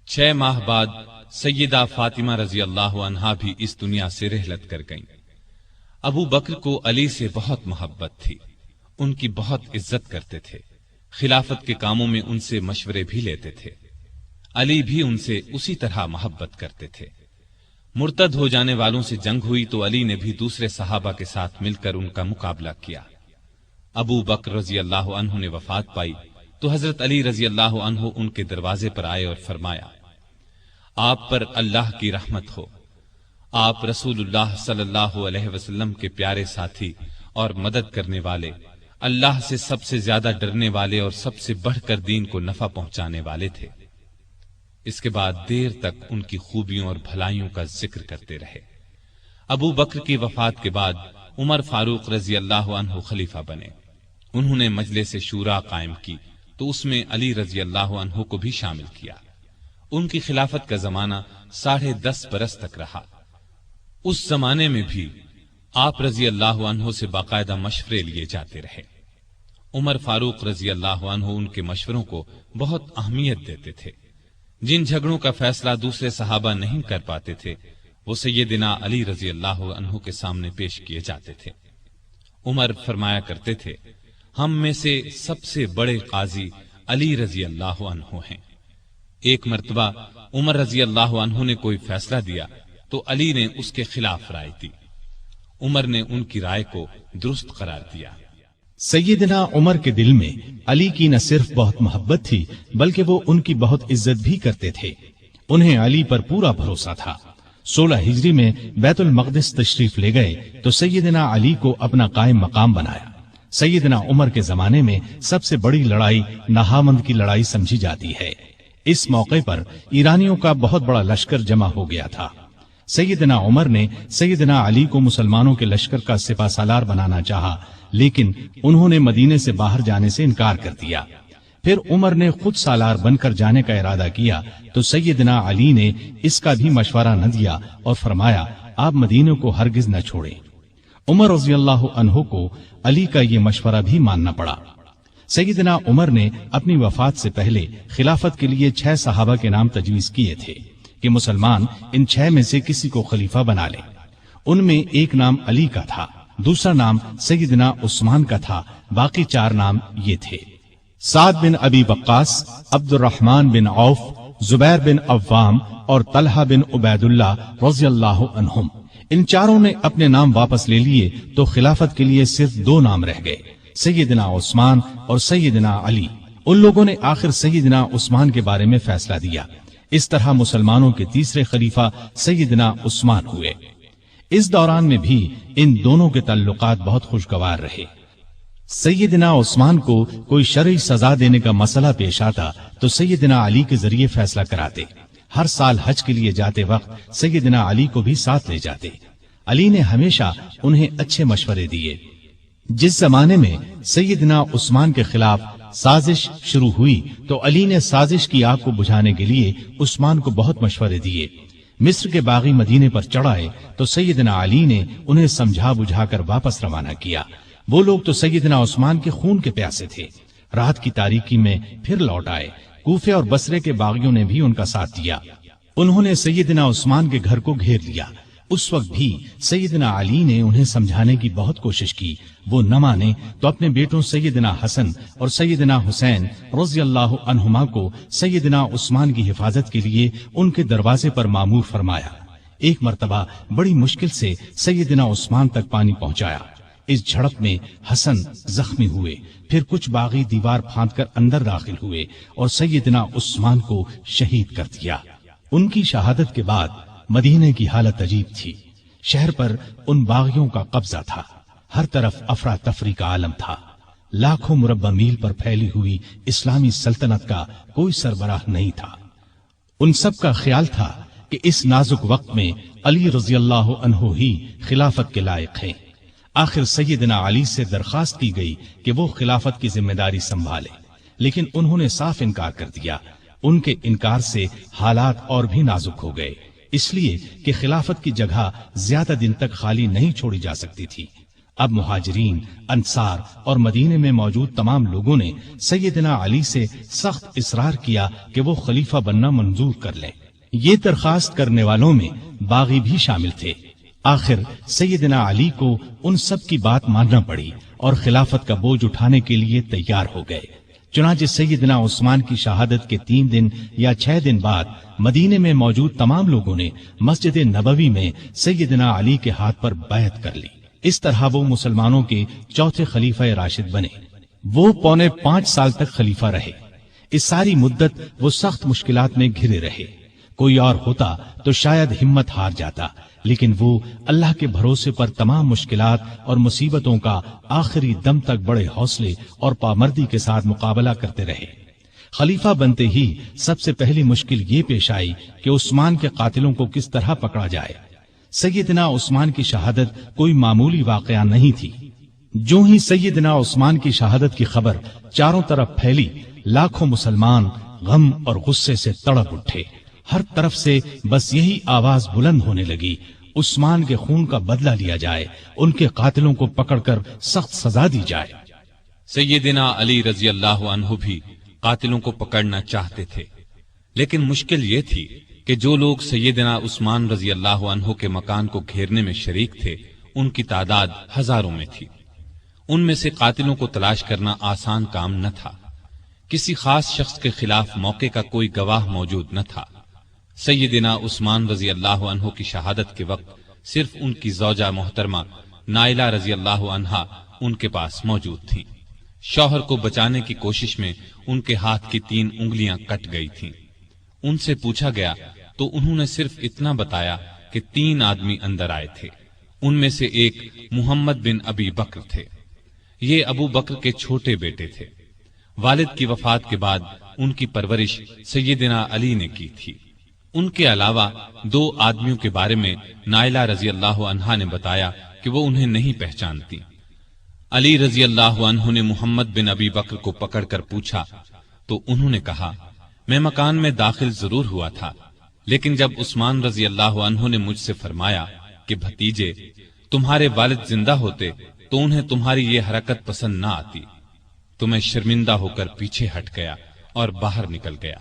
6 ماہ بعد سیدہ فاطمہ رضی اللہ عنہا بھی اس دنیا سے رحلت کر گئیں۔ ابو بکر کو علی سے بہت محبت تھی، ان کی بہت عزت کرتے تھے، خلافت کے کاموں میں ان سے مشورے بھی لیتے تھے۔ علی بھی ان سے اسی طرح محبت کرتے تھے۔ مرتد ہو جانے والوں سے جنگ ہوئی تو علی نے بھی دوسرے صحابہ کے ساتھ مل کر ان کا مقابلہ کیا۔ ابو بکر رضی اللہ عنہ نے وفات پائی تو حضرت علی رضی اللہ عنہ ان کے دروازے پر آئے اور فرمایا، آپ پر اللہ کی رحمت ہو، آپ رسول اللہ صلی اللہ علیہ وسلم کے پیارے ساتھی اور مدد کرنے والے، اللہ سے سب سے زیادہ ڈرنے والے اور سب سے بڑھ کر دین کو نفع پہنچانے والے تھے۔ اس کے بعد دیر تک ان کی خوبیوں اور بھلائیوں کا ذکر کرتے رہے۔ ابو بکر کی وفات کے بعد عمر فاروق رضی اللہ عنہ خلیفہ بنے۔ انہوں نے مجلس شورا قائم کی تو اس میں علی رضی اللہ عنہ کو بھی شامل کیا۔ ان کی خلافت کا زمانہ 10.5 برس تک رہا۔ اس زمانے میں بھی آپ رضی اللہ عنہ سے باقاعدہ مشورے لیے جاتے رہے۔ عمر فاروق رضی اللہ عنہ ان کے مشوروں کو بہت اہمیت دیتے تھے۔ جن جھگڑوں کا فیصلہ دوسرے صحابہ نہیں کر پاتے تھے وہ سیدنا علی رضی اللہ عنہ کے سامنے پیش کیے جاتے تھے۔ عمر فرمایا کرتے تھے، ہم میں سے سب سے بڑے قاضی علی رضی اللہ عنہ ہیں۔ ایک مرتبہ عمر رضی اللہ عنہ نے کوئی فیصلہ دیا تو علی نے اس کے خلاف رائے دی۔ عمر نے ان کی رائے کو درست قرار دیا۔ سیدنا عمر کے دل میں علی کی نہ صرف بہت محبت تھی بلکہ وہ ان کی بہت عزت بھی کرتے تھے۔ انہیں علی پر پورا بھروسہ تھا۔ 16 ہجری میں بیت المقدس تشریف لے گئے تو سیدنا علی کو اپنا قائم مقام بنایا۔ سیدنا عمر کے زمانے میں سب سے بڑی لڑائی نہامند کی لڑائی سمجھی جاتی ہے۔ اس موقع پر ایرانیوں کا بہت بڑا لشکر جمع ہو گیا تھا۔ سیدنا عمر نے سیدنا علی کو مسلمانوں کے لشکر کا سپہ سالار بنانا چاہا، لیکن انہوں نے مدینے سے باہر جانے سے انکار کر دیا۔ پھر عمر نے خود سالار بن کر جانے کا ارادہ کیا تو سیدنا علی نے اس کا بھی مشورہ نہ دیا اور فرمایا آپ مدینے کو ہرگز نہ چھوڑیں۔ عمر رضی اللہ عنہ کو علی کا یہ مشورہ بھی ماننا پڑا۔ سیدنا عمر نے اپنی وفات سے پہلے خلافت کے لیے 6 صحابہ کے نام تجویز کیے تھے کہ مسلمان ان 6 میں سے کسی کو خلیفہ بنا لے۔ ان میں ایک نام علی کا تھا، دوسرا نام سیدنا عثمان کا تھا، باقی 4 نام یہ تھے: سعد بن ابی وقاص، عبد الرحمن بن عوف، زبیر بن عوام اور طلحہ بن عبید اللہ رضی اللہ عنہم۔ ان چاروں نے اپنے نام واپس لے لیے تو خلافت کے لیے صرف 2 نام رہ گئے، سیدنا عثمان اور سیدنا علی۔ ان لوگوں نے آخر سیدنا عثمان کے بارے میں فیصلہ دیا۔ اس طرح مسلمانوں کے تیسرے خلیفہ سیدنا عثمان ہوئے۔ اس دوران میں بھی ان دونوں کے تعلقات بہت خوشگوار رہے۔ سیدنا عثمان کو کوئی شرعی سزا دینے کا مسئلہ پیش آتا تو سیدنا علی کے ذریعے فیصلہ کراتے۔ ہر سال حج کے لیے جاتے وقت سیدنا علی کو بھی ساتھ لے جاتے۔ علی نے ہمیشہ انہیں اچھے مشورے دیے۔ جس زمانے میں سیدنا عثمان کے خلاف سازش شروع ہوئی تو علی نے سازش کی آگ کو بجھانے کے لیے عثمان کو بہت مشورے دیے۔ مصر کے باغی مدینے پر چڑھائے تو سیدنا علی نے انہیں سمجھا بجھا کر واپس روانہ کیا۔ وہ لوگ تو سیدنا عثمان کے خون کے پیاسے تھے۔ رات کی تاریکی میں پھر لوٹ آئے۔ کوفے اور بصرے کے باغیوں نے بھی ان کا ساتھ دیا۔ انہوں نے سیدنا عثمان کے گھر کو گھیر لیا۔ اس وقت بھی سیدنا علی نے انہیں سمجھانے کی بہت کوشش کی، وہ نہ مانے تو اپنے بیٹوں سیدنا حسن اور سیدنا حسین رضی اللہ عنہما کو سیدنا عثمان کی حفاظت کے لیے ان کے دروازے پر مامور فرمایا۔ ایک مرتبہ بڑی مشکل سے سیدنا عثمان تک پانی پہنچایا۔ اس جھڑپ میں حسن زخمی ہوئے، پھر کچھ باغی دیوار پھاند کر اندر داخل ہوئے اور سیدنا عثمان کو شہید کر دیا۔ ان کی شہادت کے بعد مدینے کی حالت عجیب تھی۔ شہر پر ان باغیوں کا قبضہ تھا، ہر طرف افراتفری کا عالم تھا۔ لاکھوں مربع میل پر پھیلی ہوئی اسلامی سلطنت کا کوئی سربراہ نہیں تھا۔ ان سب کا خیال تھا کہ اس نازک وقت میں علی رضی اللہ عنہ ہی خلافت کے لائق ہیں۔ آخر سیدنا علی سے درخواست کی گئی کہ وہ خلافت کی ذمہ داری سنبھالے، لیکن انہوں نے صاف انکار کر دیا۔ ان کے انکار سے حالات اور بھی نازک ہو گئے، اس لیے کہ خلافت کی جگہ زیادہ دن تک خالی نہیں چھوڑی جا سکتی تھی۔ اب مہاجرین، انصار اور مدینے میں موجود تمام لوگوں نے سیدنا علی سے سخت اصرار کیا کہ وہ خلیفہ بننا منظور کر لیں۔ یہ درخواست کرنے والوں میں باغی بھی شامل تھے۔ آخر سیدنا علی کو ان سب کی بات ماننا پڑی اور خلافت کا بوجھ اٹھانے کے لیے تیار ہو گئے۔ چنانچہ سیدنا عثمان کی شہادت کے 3 دن یا 6 دن بعد مدینے میں موجود تمام لوگوں نے مسجد نبوی میں سیدنا علی کے ہاتھ پر بیعت کر لی۔ اس طرح وہ مسلمانوں کے چوتھے خلیفہ راشد بنے۔ وہ 4.25 سال تک خلیفہ رہے۔ اس ساری مدت وہ سخت مشکلات میں گھرے رہے۔ کوئی اور ہوتا تو شاید ہمت ہار جاتا، لیکن وہ اللہ کے بھروسے پر تمام مشکلات اور مصیبتوں کا آخری دم تک بڑے حوصلے اور پامردی کے ساتھ مقابلہ کرتے رہے۔ خلیفہ بنتے ہی سب سے پہلی مشکل یہ پیش آئی کہ عثمان کے قاتلوں کو کس طرح پکڑا جائے۔ سیدنا عثمان کی شہادت کوئی معمولی واقعہ نہیں تھی۔ جو ہی سیدنا عثمان کی شہادت کی خبر چاروں طرف پھیلی، لاکھوں مسلمان غم اور غصے سے تڑپ اٹھے۔ ہر طرف سے بس یہی آواز بلند ہونے لگی، عثمان کے خون کا بدلہ لیا جائے، ان کے قاتلوں کو پکڑ کر سخت سزا دی جائے۔ سیدنا علی رضی اللہ عنہ بھی قاتلوں کو پکڑنا چاہتے تھے، لیکن مشکل یہ تھی کہ جو لوگ سیدنا عثمان رضی اللہ عنہ کے مکان کو گھیرنے میں شریک تھے، ان کی تعداد ہزاروں میں تھی۔ ان میں سے قاتلوں کو تلاش کرنا آسان کام نہ تھا۔ کسی خاص شخص کے خلاف موقع کا کوئی گواہ موجود نہ تھا۔ سیدنا عثمان رضی اللہ عنہ کی شہادت کے وقت صرف ان کی زوجہ محترمہ نائلہ رضی اللہ عنہا ان کے پاس موجود تھیں۔ شوہر کو بچانے کی کوشش میں ان کے ہاتھ کی 3 انگلیاں کٹ گئی تھیں۔ ان سے پوچھا گیا تو انہوں نے صرف اتنا بتایا کہ 3 آدمی اندر آئے تھے، ان میں سے ایک محمد بن ابی بکر تھے۔ یہ ابو بکر کے چھوٹے بیٹے تھے۔ والد کی وفات کے بعد ان کی پرورش سیدنا علی نے کی تھی۔ ان کے علاوہ 2 آدمیوں کے بارے میں نائلہ رضی اللہ عنہا نے بتایا کہ وہ انہیں نہیں پہچانتی۔ علی رضی اللہ عنہ نے محمد بن ابی بکر کو پکڑ کر پوچھا تو انہوں نے کہا، میں مکان میں داخل ضرور ہوا تھا، لیکن جب عثمان رضی اللہ عنہ نے مجھ سے فرمایا کہ بھتیجے تمہارے والد زندہ ہوتے تو انہیں تمہاری یہ حرکت پسند نہ آتی، تو میں شرمندہ ہو کر پیچھے ہٹ گیا اور باہر نکل گیا۔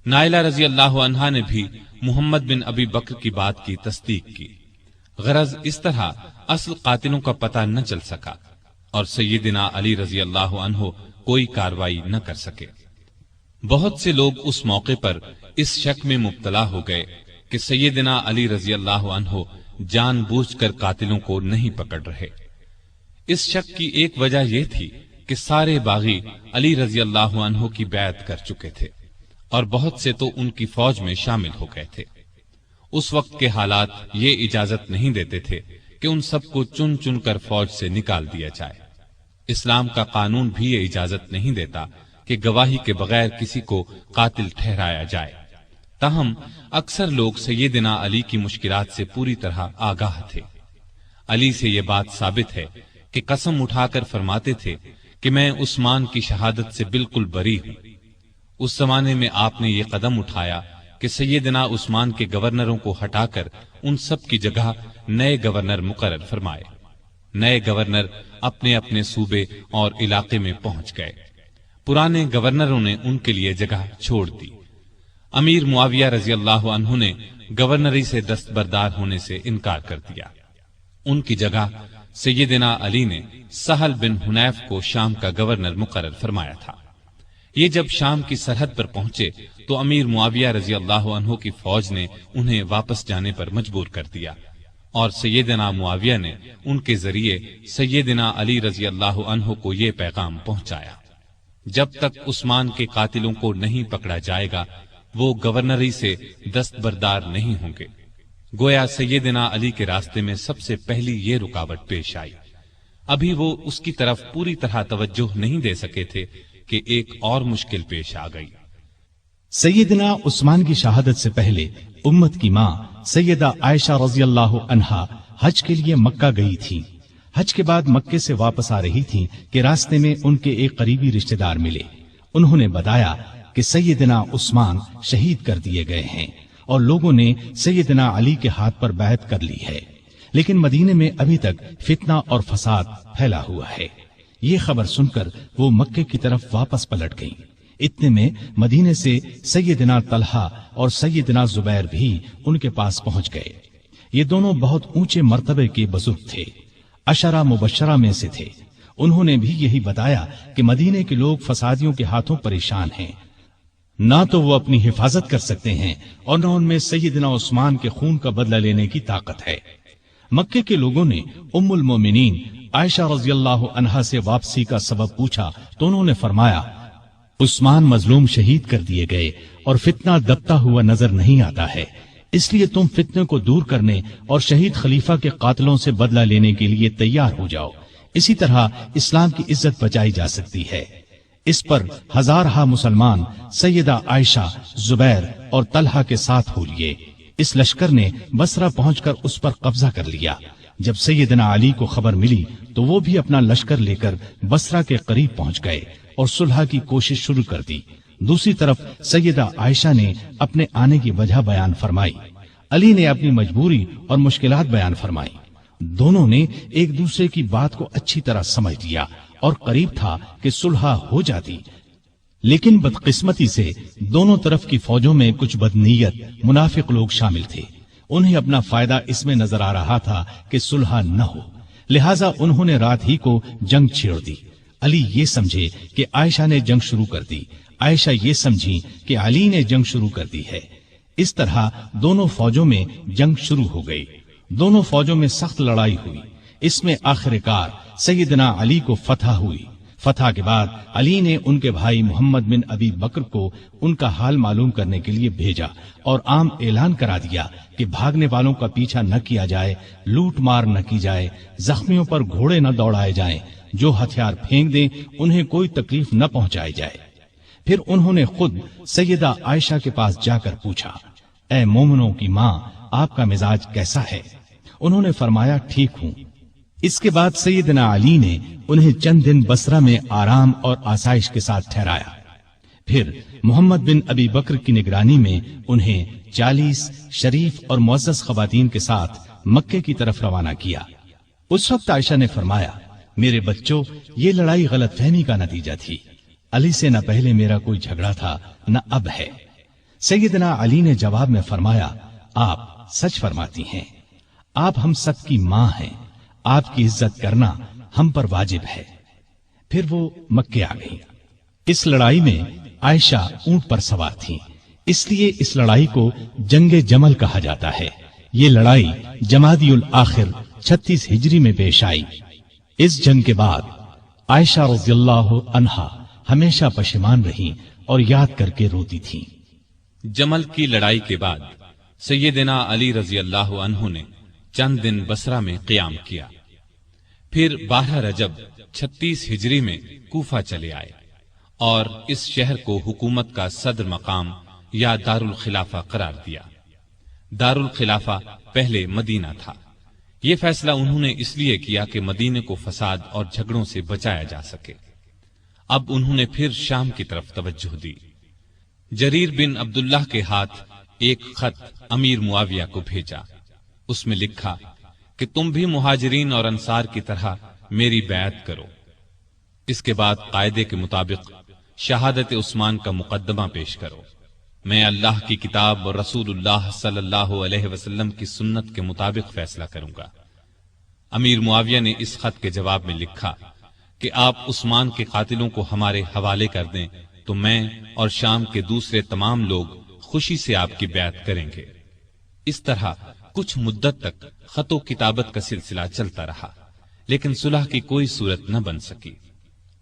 نائلہ رضی اللہ عنہا نے بھی محمد بن ابی بکر کی بات کی تصدیق کی، غرض اس طرح اصل قاتلوں کا پتہ نہ چل سکا اور سیدنا علی رضی اللہ عنہ کوئی کاروائی نہ کر سکے۔ بہت سے لوگ اس موقع پر اس شک میں مبتلا ہو گئے کہ سیدنا علی رضی اللہ عنہ جان بوجھ کر قاتلوں کو نہیں پکڑ رہے۔ اس شک کی ایک وجہ یہ تھی کہ سارے باغی علی رضی اللہ عنہ کی بیعت کر چکے تھے اور بہت سے تو ان کی فوج میں شامل ہو گئے تھے۔ اس وقت کے حالات یہ اجازت نہیں دیتے تھے کہ ان سب کو چن چن کر فوج سے نکال دیا جائے۔ اسلام کا قانون بھی یہ اجازت نہیں دیتا کہ گواہی کے بغیر کسی کو قاتل ٹھہرایا جائے۔ تاہم اکثر لوگ سیدنا علی کی مشکلات سے پوری طرح آگاہ تھے۔ علی سے یہ بات ثابت ہے کہ قسم اٹھا کر فرماتے تھے کہ میں عثمان کی شہادت سے بالکل بری ہوں۔ اس زمانے میں آپ نے یہ قدم اٹھایا کہ سیدنا عثمان کے گورنروں کو ہٹا کر ان سب کی جگہ نئے گورنر مقرر فرمائے۔ نئے گورنر اپنے اپنے صوبے اور علاقے میں پہنچ گئے۔ پرانے گورنروں نے ان کے لیے جگہ چھوڑ دی۔ امیر معاویہ رضی اللہ عنہ نے گورنری سے دستبردار ہونے سے انکار کر دیا۔ ان کی جگہ سیدنا علی نے سہل بن حنیف کو شام کا گورنر مقرر فرمایا تھا۔ یہ جب شام کی سرحد پر پہنچے تو امیر معاویہ رضی اللہ عنہ کی فوج نے انہیں واپس جانے پر مجبور کر دیا اور سیدنا معاویہ نے ان کے ذریعے سیدنا علی رضی اللہ عنہ کو یہ پیغام پہنچایا، جب تک عثمان کے قاتلوں کو نہیں پکڑا جائے گا وہ گورنری سے دستبردار نہیں ہوں گے۔ گویا سیدنا علی کے راستے میں سب سے پہلی یہ رکاوٹ پیش آئی۔ ابھی وہ اس کی طرف پوری طرح توجہ نہیں دے سکے تھے کہ ایک اور مشکل پیش آ گئی۔ سیدنا عثمان کی شہادت سے پہلے امت کی ماں سیدہ عائشہ رضی اللہ عنہا حج کے لیے مکہ گئی تھی۔ حج کے بعد مکے سے واپس آ رہی تھی کہ راستے میں ان کے ایک قریبی رشتہ دار ملے۔ انہوں نے بتایا کہ سیدنا عثمان شہید کر دیے گئے ہیں اور لوگوں نے سیدنا علی کے ہاتھ پر بیعت کر لی ہے، لیکن مدینے میں ابھی تک فتنہ اور فساد پھیلا ہوا ہے۔ یہ خبر سن کر وہ مکے کی طرف واپس پلٹ گئیں۔ اتنے میں مدینے سے سیدنا طلحہ اور سیدنا زبیر بھی ان کے پاس پہنچ گئے۔ یہ دونوں بہت اونچے مرتبے کے بزرگ تھے، عشرہ مبشرہ میں سے تھے۔ انہوں نے بھی یہی بتایا کہ مدینے کے لوگ فسادیوں کے ہاتھوں پریشان ہیں، نہ تو وہ اپنی حفاظت کر سکتے ہیں اور نہ ان میں سیدنا عثمان کے خون کا بدلہ لینے کی طاقت ہے۔ مکے کے لوگوں نے ام المومنین عائشہ رضی اللہ عنہا سے واپسی کا سبب پوچھا تو انہوں نے فرمایا، عثمان مظلوم شہید کر دیے گئے اور فتنہ دبتا ہوا نظر نہیں آتا ہے، اس لیے تم فتنے کو دور کرنے اور شہید خلیفہ کے قاتلوں سے بدلہ لینے کے لیے تیار ہو جاؤ، اسی طرح اسلام کی عزت بچائی جا سکتی ہے۔ اس پر ہزارہا مسلمان سیدہ عائشہ، زبیر اور طلحہ کے ساتھ ہو لیے۔ اس لشکر نے بصرہ پہنچ کر اس پر قبضہ کر لیا۔ جب سیدنا علی کو خبر ملی تو وہ بھی اپنا لشکر لے کر بصرہ کے قریب پہنچ گئے اور صلح کی کوشش شروع کر دی۔ دوسری طرف سیدہ عائشہ نے اپنے آنے کی وجہ بیان فرمائی، علی نے اپنی مجبوری اور مشکلات بیان فرمائی۔ دونوں نے ایک دوسرے کی بات کو اچھی طرح سمجھ لیا اور قریب تھا کہ صلح ہو جاتی، لیکن بدقسمتی سے دونوں طرف کی فوجوں میں کچھ بدنیت منافق لوگ شامل تھے۔ انہیں اپنا فائدہ اس میں نظر آ رہا تھا کہ صلح نہ ہو، لہٰذا انہوں نے رات ہی کو جنگ چھیڑ دی۔ علی یہ سمجھے کہ عائشہ نے جنگ شروع کر دی، عائشہ یہ سمجھی کہ علی نے جنگ شروع کر دی ہے۔ اس طرح دونوں فوجوں میں جنگ شروع ہو گئی۔ دونوں فوجوں میں سخت لڑائی ہوئی۔ اس میں آخر کار سیدنا علی کو فتح ہوئی۔ فتح کے بعد علی نے ان کے بھائی محمد بن ابی بکر کو ان کا حال معلوم کرنے کے لیے بھیجا اور عام اعلان کرا دیا کہ بھاگنے والوں کا پیچھا نہ کیا جائے، لوٹ مار نہ کی جائے، زخمیوں پر گھوڑے نہ دوڑائے جائیں، جو ہتھیار پھینک دیں انہیں کوئی تکلیف نہ پہنچائی جائے۔ پھر انہوں نے خود سیدہ عائشہ کے پاس جا کر پوچھا، اے مومنوں کی ماں، آپ کا مزاج کیسا ہے؟ انہوں نے فرمایا، ٹھیک ہوں۔ اس کے بعد سیدنا علی نے انہیں چند دن بصرہ میں آرام اور آسائش کے ساتھ ٹھہرایا. پھر محمد بن ابی بکر کی نگرانی میں انہیں 40 شریف اور معزز خواتین کے ساتھ مکے کی طرف روانہ کیا. اس وقت عائشہ نے فرمایا، میرے بچوں، یہ لڑائی غلط فہمی کا نتیجہ تھی. علی سے نہ پہلے میرا کوئی جھگڑا تھا نہ اب ہے. سیدنا علی نے جواب میں فرمایا، آپ سچ فرماتی ہیں، آپ ہم سب کی ماں ہیں، آپ کی عزت کرنا ہم پر واجب ہے. پھر وہ مکے آ گئی. اس لڑائی میں عائشہ اونٹ پر سوار تھی، اس لیے اس لڑائی کو جنگ جمل کہا جاتا ہے. یہ لڑائی جمادی الاخر 36 ہجری میں پیش آئی. اس جنگ کے بعد عائشہ رضی اللہ عنہا ہمیشہ پشیمان رہی اور یاد کر کے روتی تھی. جمل کی لڑائی کے بعد سیدنا علی رضی اللہ عنہ نے چند دن بصرہ میں قیام کیا. پھر 12 رجب 36 ہجری میں کوفہ چلے آئے اور اس شہر کو حکومت کا صدر مقام یا دارالخلافہ قرار دیا. دارالخلافہ پہلے مدینہ تھا. یہ فیصلہ انہوں نے اس لیے کیا کہ مدینے کو فساد اور جھگڑوں سے بچایا جا سکے. اب انہوں نے پھر شام کی طرف توجہ دی. جریر بن عبداللہ کے ہاتھ ایک خط امیر معاویہ کو بھیجا. اس میں لکھا کہ تم بھی مہاجرین اور انصار کی طرح میری بیعت کرو. اس کے بعد قاعدے کے مطابق شہادت عثمان کا مقدمہ پیش کرو. میں اللہ کی کتاب اور رسول اللہ صلی اللہ علیہ وسلم کی سنت کے مطابق فیصلہ کروں گا. امیر معاویہ نے اس خط کے جواب میں لکھا کہ آپ عثمان کے قاتلوں کو ہمارے حوالے کر دیں تو میں اور شام کے دوسرے تمام لوگ خوشی سے آپ کی بیعت کریں گے. اس طرح کچھ مدت تک خط و کتابت کا سلسلہ چلتا رہا، لیکن صلح کی کوئی صورت نہ بن سکی.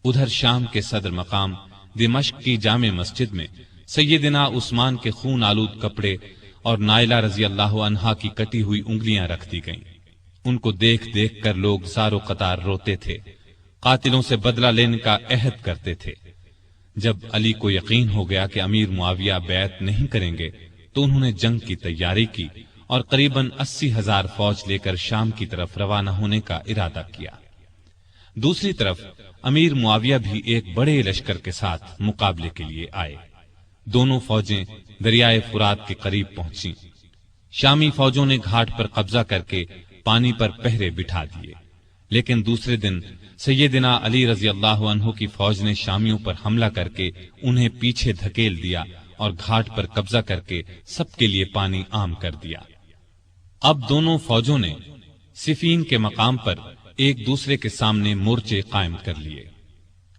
ادھر شام کے صدر مقام دمشق کی جامع مسجد میں سیدنا عثمان کے خون آلود کپڑے اور نائلہ رضی اللہ عنہا کی کٹی ہوئی انگلیاں رکھ دی گئیں. ان کو دیکھ دیکھ کر لوگ زار و قطار روتے تھے، قاتلوں سے بدلہ لینے کا عہد کرتے تھے. جب علی کو یقین ہو گیا کہ امیر معاویہ بیعت نہیں کریں گے تو انہوں نے جنگ کی تیاری کی اور قریباً 80,000 فوج لے کر شام کی طرف روانہ ہونے کا ارادہ کیا. دوسری طرف امیر معاویہ بھی ایک بڑے لشکر کے ساتھ مقابلے کے لیے آئے. دونوں فوجیں دریائے فرات کے قریب پہنچیں. شامی فوجوں نے گھاٹ پر قبضہ کر کے پانی پر پہرے بٹھا دیے، لیکن دوسرے دن سیدنا علی رضی اللہ عنہ کی فوج نے شامیوں پر حملہ کر کے انہیں پیچھے دھکیل دیا اور گھاٹ پر قبضہ کر کے سب کے لیے پانی عام کر دیا. اب دونوں فوجوں نے صفین کے مقام پر ایک دوسرے کے سامنے مورچے قائم کر لیے.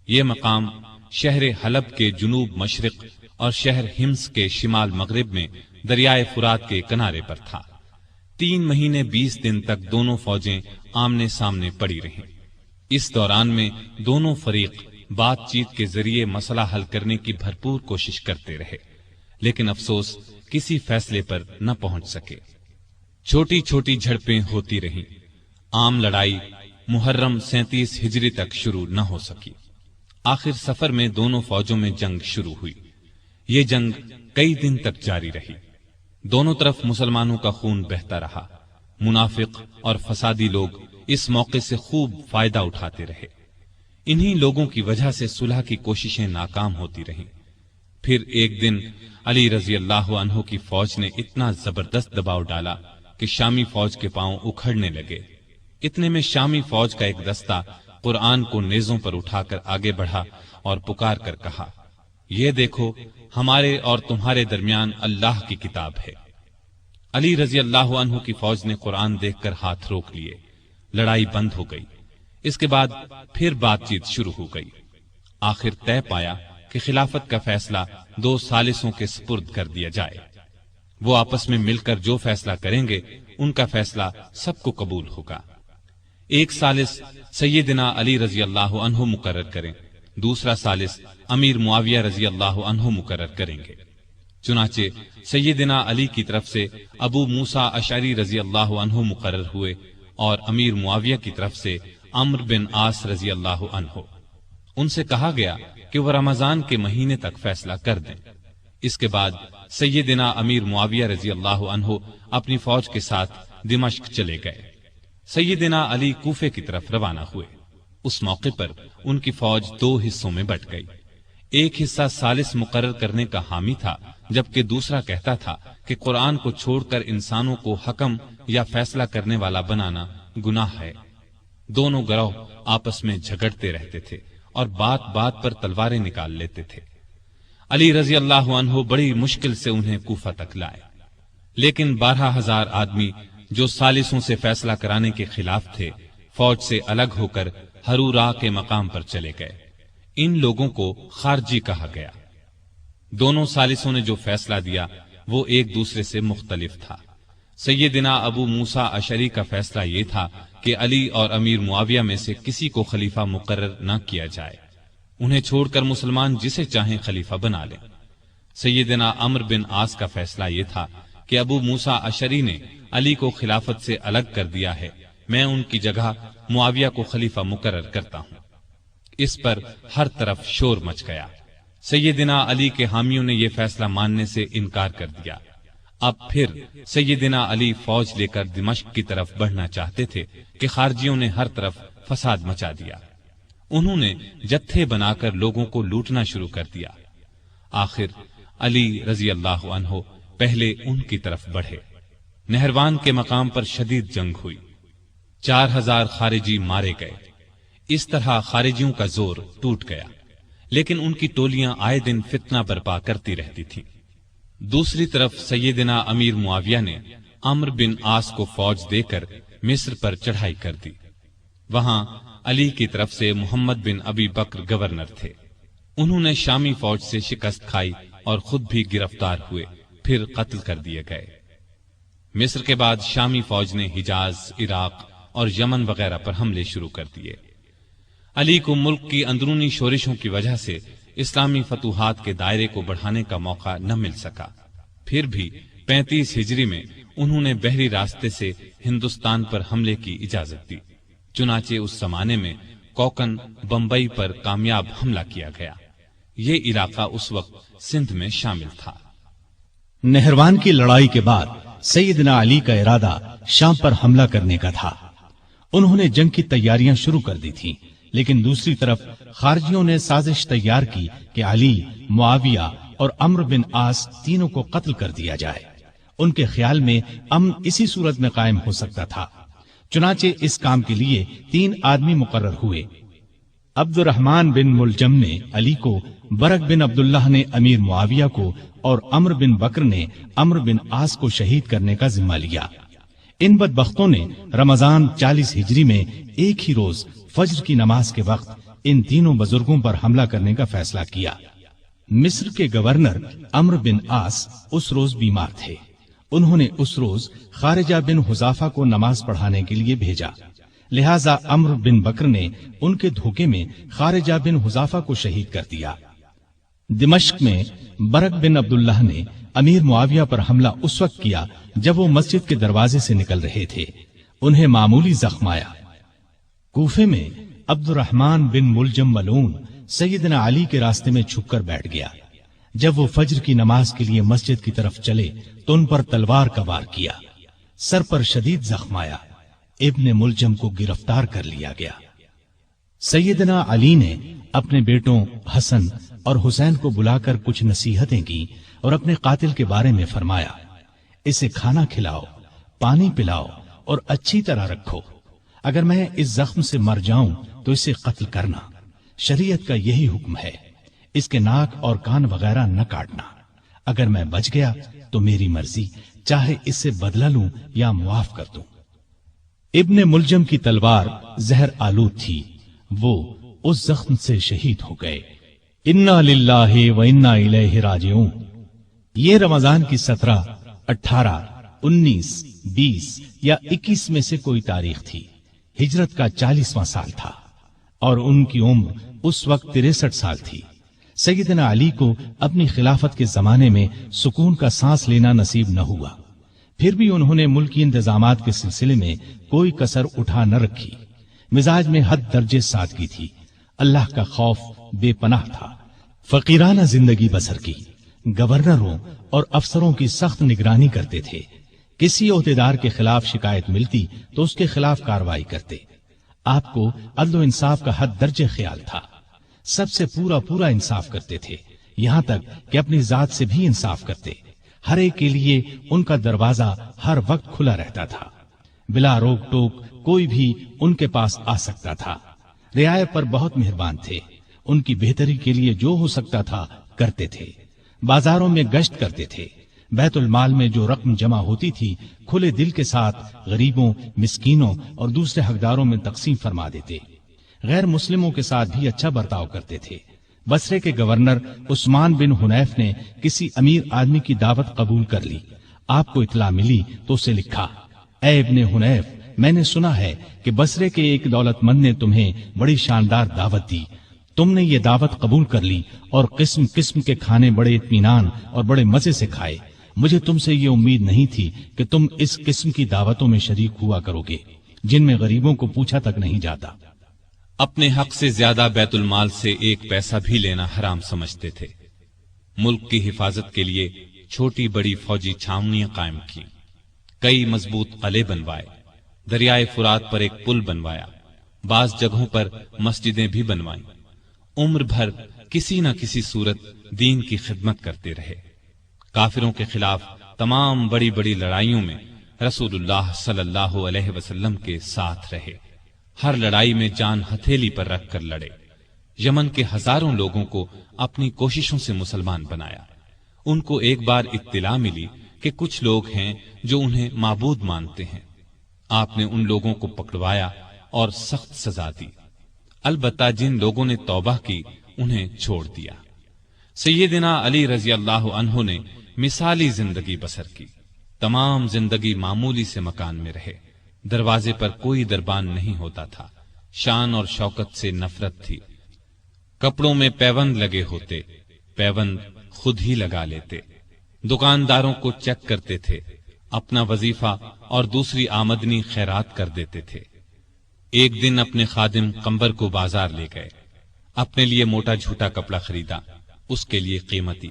یہ مقام شہر حلب کے جنوب مشرق اور شہر ہمس کے شمال مغرب میں دریائے فرات کے کنارے پر تھا. 3 مہینے 20 دن تک دونوں فوجیں آمنے سامنے پڑی رہیں. اس دوران میں دونوں فریق بات چیت کے ذریعے مسئلہ حل کرنے کی بھرپور کوشش کرتے رہے، لیکن افسوس کسی فیصلے پر نہ پہنچ سکے. چھوٹی چھوٹی جھڑپیں ہوتی رہیں. عام لڑائی محرم 37 ہجری تک شروع نہ ہو سکی. آخر سفر میں دونوں فوجوں میں جنگ شروع ہوئی. یہ جنگ کئی دن تک جاری رہی. دونوں طرف مسلمانوں کا خون بہتا رہا. منافق اور فسادی لوگ اس موقع سے خوب فائدہ اٹھاتے رہے. انہی لوگوں کی وجہ سے صلح کی کوششیں ناکام ہوتی رہیں. پھر ایک دن علی رضی اللہ عنہ کی فوج نے اتنا زبردست دباؤ ڈالا کہ شامی فوج کے پاؤں اکھڑنے لگے. اتنے میں شامی فوج کا ایک دستہ قرآن کو نیزوں پر اٹھا کر آگے بڑھا اور پکار کر کہا، یہ دیکھو ہمارے اور تمہارے درمیان اللہ کی کتاب ہے. علی رضی اللہ عنہ کی فوج نے قرآن دیکھ کر ہاتھ روک لیے. لڑائی بند ہو گئی. اس کے بعد پھر بات چیت شروع ہو گئی. آخر طے پایا کہ خلافت کا فیصلہ 2 ثالثوں کے سپرد کر دیا جائے. وہ آپس میں مل کر جو فیصلہ کریں گے ان کا فیصلہ سب کو قبول ہوگا. ایک ثالث سیدنا علی رضی اللہ عنہ مقرر کریں، دوسرا ثالث امیر معاویہ رضی اللہ عنہ مقرر کریں گے. چنانچہ سیدنا علی کی طرف سے ابو موسیٰ اشعری رضی اللہ عنہ مقرر ہوئے اور امیر معاویہ کی طرف سے عمرو بن عاص رضی اللہ عنہ. ان سے کہا گیا کہ وہ رمضان کے مہینے تک فیصلہ کر دیں. اس کے بعد سیدنا امیر معاویہ رضی اللہ عنہ اپنی فوج کے ساتھ دمشق چلے گئے. سیدنا علی کوفے کی طرف روانہ ہوئے۔ اس موقع پر ان کی فوج 2 حصوں میں بٹ گئی۔ ایک حصہ ثالث مقرر کرنے کا حامی تھا، جبکہ دوسرا کہتا تھا کہ قرآن کو چھوڑ کر انسانوں کو حکم یا فیصلہ کرنے والا بنانا گناہ ہے۔ دونوں گروہ آپس میں جھگڑتے رہتے تھے اور بات بات پر تلواریں نکال لیتے تھے۔ علی رضی اللہ عنہ بڑی مشکل سے انہیں کوفہ تک لائے، لیکن 12,000 آدمی جو ثالثوں سے فیصلہ کرانے کے خلاف تھے فوج سے الگ ہو کر ہرورا کے مقام پر چلے گئے۔ ان لوگوں کو خارجی کہا گیا۔ دونوں ثالثوں نے جو فیصلہ دیا وہ ایک دوسرے سے مختلف تھا۔ سیدنا ابو موسیٰ اشعری کا فیصلہ یہ تھا کہ علی اور امیر معاویہ میں سے کسی کو خلیفہ مقرر نہ کیا جائے، انہیں چھوڑ کر مسلمان جسے چاہیں خلیفہ بنا لیں۔ سیدنا عمرو بن عاص کا فیصلہ یہ تھا کہ ابو موسیٰ اشعری نے علی کو خلافت سے الگ کر دیا ہے، میں ان کی جگہ معاویہ کو خلیفہ مقرر کرتا ہوں۔ اس پر ہر طرف شور مچ گیا۔ سیدنا علی کے حامیوں نے یہ فیصلہ ماننے سے انکار کر دیا۔ اب پھر سیدنا علی فوج لے کر دمشق کی طرف بڑھنا چاہتے تھے کہ خارجیوں نے ہر طرف فساد مچا دیا۔ انہوں نے جتھے بنا کر لوگوں کو لوٹنا شروع کر دیا۔ آخر علی رضی اللہ عنہ پہلے ان کی طرف بڑھے۔ نہروان کے مقام پر شدید جنگ ہوئی، 4,000 خارجی مارے گئے۔ اس طرح خارجیوں کا زور ٹوٹ گیا، لیکن ان کی ٹولیاں آئے دن فتنہ برپا کرتی رہتی تھیں۔ دوسری طرف سیدنا امیر معاویہ نے عمرو بن عاص کو فوج دے کر مصر پر چڑھائی کر دی۔ وہاں علی کی طرف سے محمد بن ابی بکر گورنر تھے۔ انہوں نے شامی فوج سے شکست کھائی اور خود بھی گرفتار ہوئے، پھر قتل کر دیے گئے۔ مصر کے بعد شامی فوج نے حجاز، عراق اور یمن وغیرہ پر حملے شروع کر دیے۔ علی کو ملک کی اندرونی شورشوں کی وجہ سے اسلامی فتوحات کے دائرے کو بڑھانے کا موقع نہ مل سکا۔ پھر بھی 35 ہجری میں انہوں نے بحری راستے سے ہندوستان پر حملے کی اجازت دی۔ چنانچہ اس زمانے میں کوکن بمبئی پر کامیاب حملہ کیا گیا۔ یہ علاقہ اس وقت سندھ میں شامل تھا۔ نہروان کی لڑائی کے بعد سیدنا علی کا ارادہ شام پر حملہ کرنے کا تھا۔ انہوں نے جنگ کی تیاریاں شروع کر دی تھیں، لیکن دوسری طرف خارجیوں نے سازش تیار کی کہ علی، معاویہ اور عمرو بن عاص تینوں کو قتل کر دیا جائے۔ ان کے خیال میں امن اسی صورت میں قائم ہو سکتا تھا۔ چنانچہ اس کام کے لیے 3 آدمی مقرر ہوئے۔ عبد الرحمن بن ملجم نے علی کو، برق بن عبداللہ نے امیر معاویہ کو اور عمرو بن بکر نے عمرو بن عاص کو شہید کرنے کا ذمہ لیا۔ ان بدبختوں نے رمضان 40 ہجری میں ایک ہی روز فجر کی نماز کے وقت ان تینوں بزرگوں پر حملہ کرنے کا فیصلہ کیا۔ مصر کے گورنر عمرو بن عاص اس روز بیمار تھے۔ انہوں نے اس روز خارجہ بن حذافہ کو نماز پڑھانے کے لیے بھیجا، لہذا عمرو بن بکر نے ان کے دھوکے میں خارجہ بن حذافہ کو شہید کر دیا۔ دمشق میں برق بن عبداللہ نے امیر معاویہ پر حملہ اس وقت کیا جب وہ مسجد کے دروازے سے نکل رہے تھے۔ انہیں معمولی زخم آیا۔ کوفے میں عبد الرحمن بن ملجم ملعون سیدنا علی کے راستے میں چھپ کر بیٹھ گیا۔ جب وہ فجر کی نماز کے لیے مسجد کی طرف چلے تو ان پر تلوار کا وار کیا، سر پر شدید زخم آیا۔ ابن ملجم کو گرفتار کر لیا گیا۔ سیدنا علی نے اپنے بیٹوں حسن اور حسین کو بلا کر کچھ نصیحتیں کی اور اپنے قاتل کے بارے میں فرمایا، اسے کھانا کھلاؤ، پانی پلاؤ اور اچھی طرح رکھو۔ اگر میں اس زخم سے مر جاؤں تو اسے قتل کرنا، شریعت کا یہی حکم ہے۔ اس کے ناک اور کان وغیرہ نہ کاٹنا۔ اگر میں بچ گیا تو میری مرضی، چاہے اس سے بدلہ لوں یا معاف کر دوں۔ ابن ملجم کی تلوار زہر آلود تھی، وہ اس زخم سے شہید ہو گئے۔ انا للہ و انا الیہ راجعون۔ یہ رمضان کی 17، 18، 19، 20 یا 21 میں سے کوئی تاریخ تھی۔ ہجرت کا 40واں سال تھا اور ان کی عمر اس وقت 63 سال تھی۔ سیدنا علی کو اپنی خلافت کے زمانے میں سکون کا سانس لینا نصیب نہ ہوا، پھر بھی انہوں نے ملکی انتظامات کے سلسلے میں کوئی کسر اٹھا نہ رکھی۔ مزاج میں حد درجے سادگی تھی، اللہ کا خوف بے پناہ تھا، فقیرانہ زندگی بسر کی، گورنروں اور افسروں کی سخت نگرانی کرتے تھے، کسی عہدیدار کے خلاف شکایت ملتی تو اس کے خلاف کارروائی کرتے۔ آپ کو عدل و انصاف کا حد درجے خیال تھا، سب سے پورا انصاف کرتے تھے، یہاں تک کہ اپنی ذات سے بھی انصاف کرتے۔ ہر ایک کے لیے ان کا دروازہ ہر وقت کھلا رہتا تھا، بلا روک ٹوک کوئی بھی ان کے پاس آ سکتا تھا۔ رعایا پر بہت مہربان تھے، ان کی بہتری کے لیے جو ہو سکتا تھا کرتے تھے۔ بازاروں میں گشت کرتے تھے، بیت المال میں جو رقم جمع ہوتی تھی کھلے دل کے ساتھ غریبوں، مسکینوں اور دوسرے حقداروں میں تقسیم فرما دیتے۔ غیر مسلموں کے ساتھ بھی اچھا برتاؤ کرتے تھے۔ بصرے کے گورنر عثمان بن حنیف نے کسی امیر آدمی کی دعوت قبول کر لی۔ آپ کو اطلاع ملی تو اسے لکھا، اے ابن حنیف، میں نے سنا ہے کہ بصرے کے ایک دولت مند نے تمہیں بڑی شاندار دعوت دی، تم نے یہ دعوت قبول کر لی اور قسم قسم کے کھانے بڑے اطمینان اور بڑے مزے سے کھائے۔ مجھے تم سے یہ امید نہیں تھی کہ تم اس قسم کی دعوتوں میں شریک ہوا کرو گے جن میں غریبوں کو پوچھا تک نہیں جاتا۔ اپنے حق سے زیادہ بیت المال سے ایک پیسہ بھی لینا حرام سمجھتے تھے۔ ملک کی حفاظت کے لیے چھوٹی بڑی فوجی چھاونیاں قائم کی، کئی مضبوط قلعے بنوائے، دریائے فرات پر ایک پل بنوایا، بعض جگہوں پر مسجدیں بھی بنوائیں۔ عمر بھر کسی نہ کسی صورت دین کی خدمت کرتے رہے۔ کافروں کے خلاف تمام بڑی بڑی لڑائیوں میں رسول اللہ صلی اللہ علیہ وسلم کے ساتھ رہے، ہر لڑائی میں جان ہتھیلی پر رکھ کر لڑے۔ یمن کے ہزاروں لوگوں کو اپنی کوششوں سے مسلمان بنایا۔ ان کو ایک بار اطلاع ملی کہ کچھ لوگ ہیں جو انہیں معبود مانتے ہیں۔ آپ نے ان لوگوں کو پکڑوایا اور سخت سزا دی، البتہ جن لوگوں نے توبہ کی انہیں چھوڑ دیا۔ سیدنا علی رضی اللہ عنہ نے مثالی زندگی بسر کی، تمام زندگی معمولی سے مکان میں رہے، دروازے پر کوئی دربان نہیں ہوتا تھا، شان اور شوکت سے نفرت تھی، کپڑوں میں پیوند لگے ہوتے، پیوند خود ہی لگا لیتے، دکانداروں کو چیک کرتے تھے، اپنا وظیفہ اور دوسری آمدنی خیرات کر دیتے تھے۔ ایک دن اپنے خادم قمبر کو بازار لے گئے، اپنے لیے موٹا جھوٹا کپڑا خریدا، اس کے لیے قیمتی۔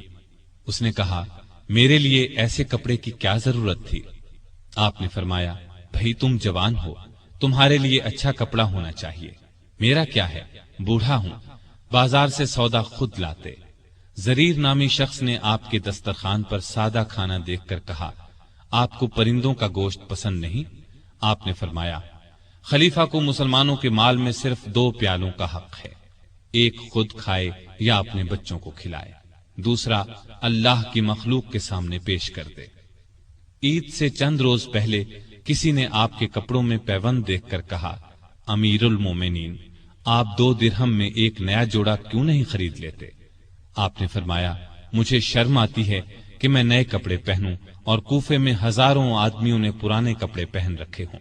اس نے کہا، میرے لیے ایسے کپڑے کی کیا ضرورت تھی؟ آپ نے فرمایا، بھئی تم جوان ہو، تمہارے لیے اچھا کپڑا ہونا چاہیے، میرا کیا ہے، بوڑھا ہوں، بازار سے سودا خود لاتے۔ زریر نامی شخص نے آپ کے دسترخوان پر سادہ کھانا دیکھ کر کہا، آپ کو پرندوں کا گوشت پسند نہیں؟ آپ نے فرمایا، خلیفہ کو مسلمانوں کے مال میں صرف 2 پیالوں کا حق ہے، ایک خود کھائے یا اپنے بچوں کو کھلائے، دوسرا اللہ کی مخلوق کے سامنے پیش کر دے۔ عید سے چند روز پہلے کسی نے آپ کے کپڑوں میں پیوند دیکھ کر کہا، امیر المومنین، آپ 2 درہم میں ایک نیا جوڑا کیوں نہیں خرید لیتے؟ آپ نے فرمایا، مجھے شرم آتی ہے کہ میں نئے کپڑے پہنوں اور کوفے میں ہزاروں آدمیوں نے پرانے کپڑے پہن رکھے ہوں۔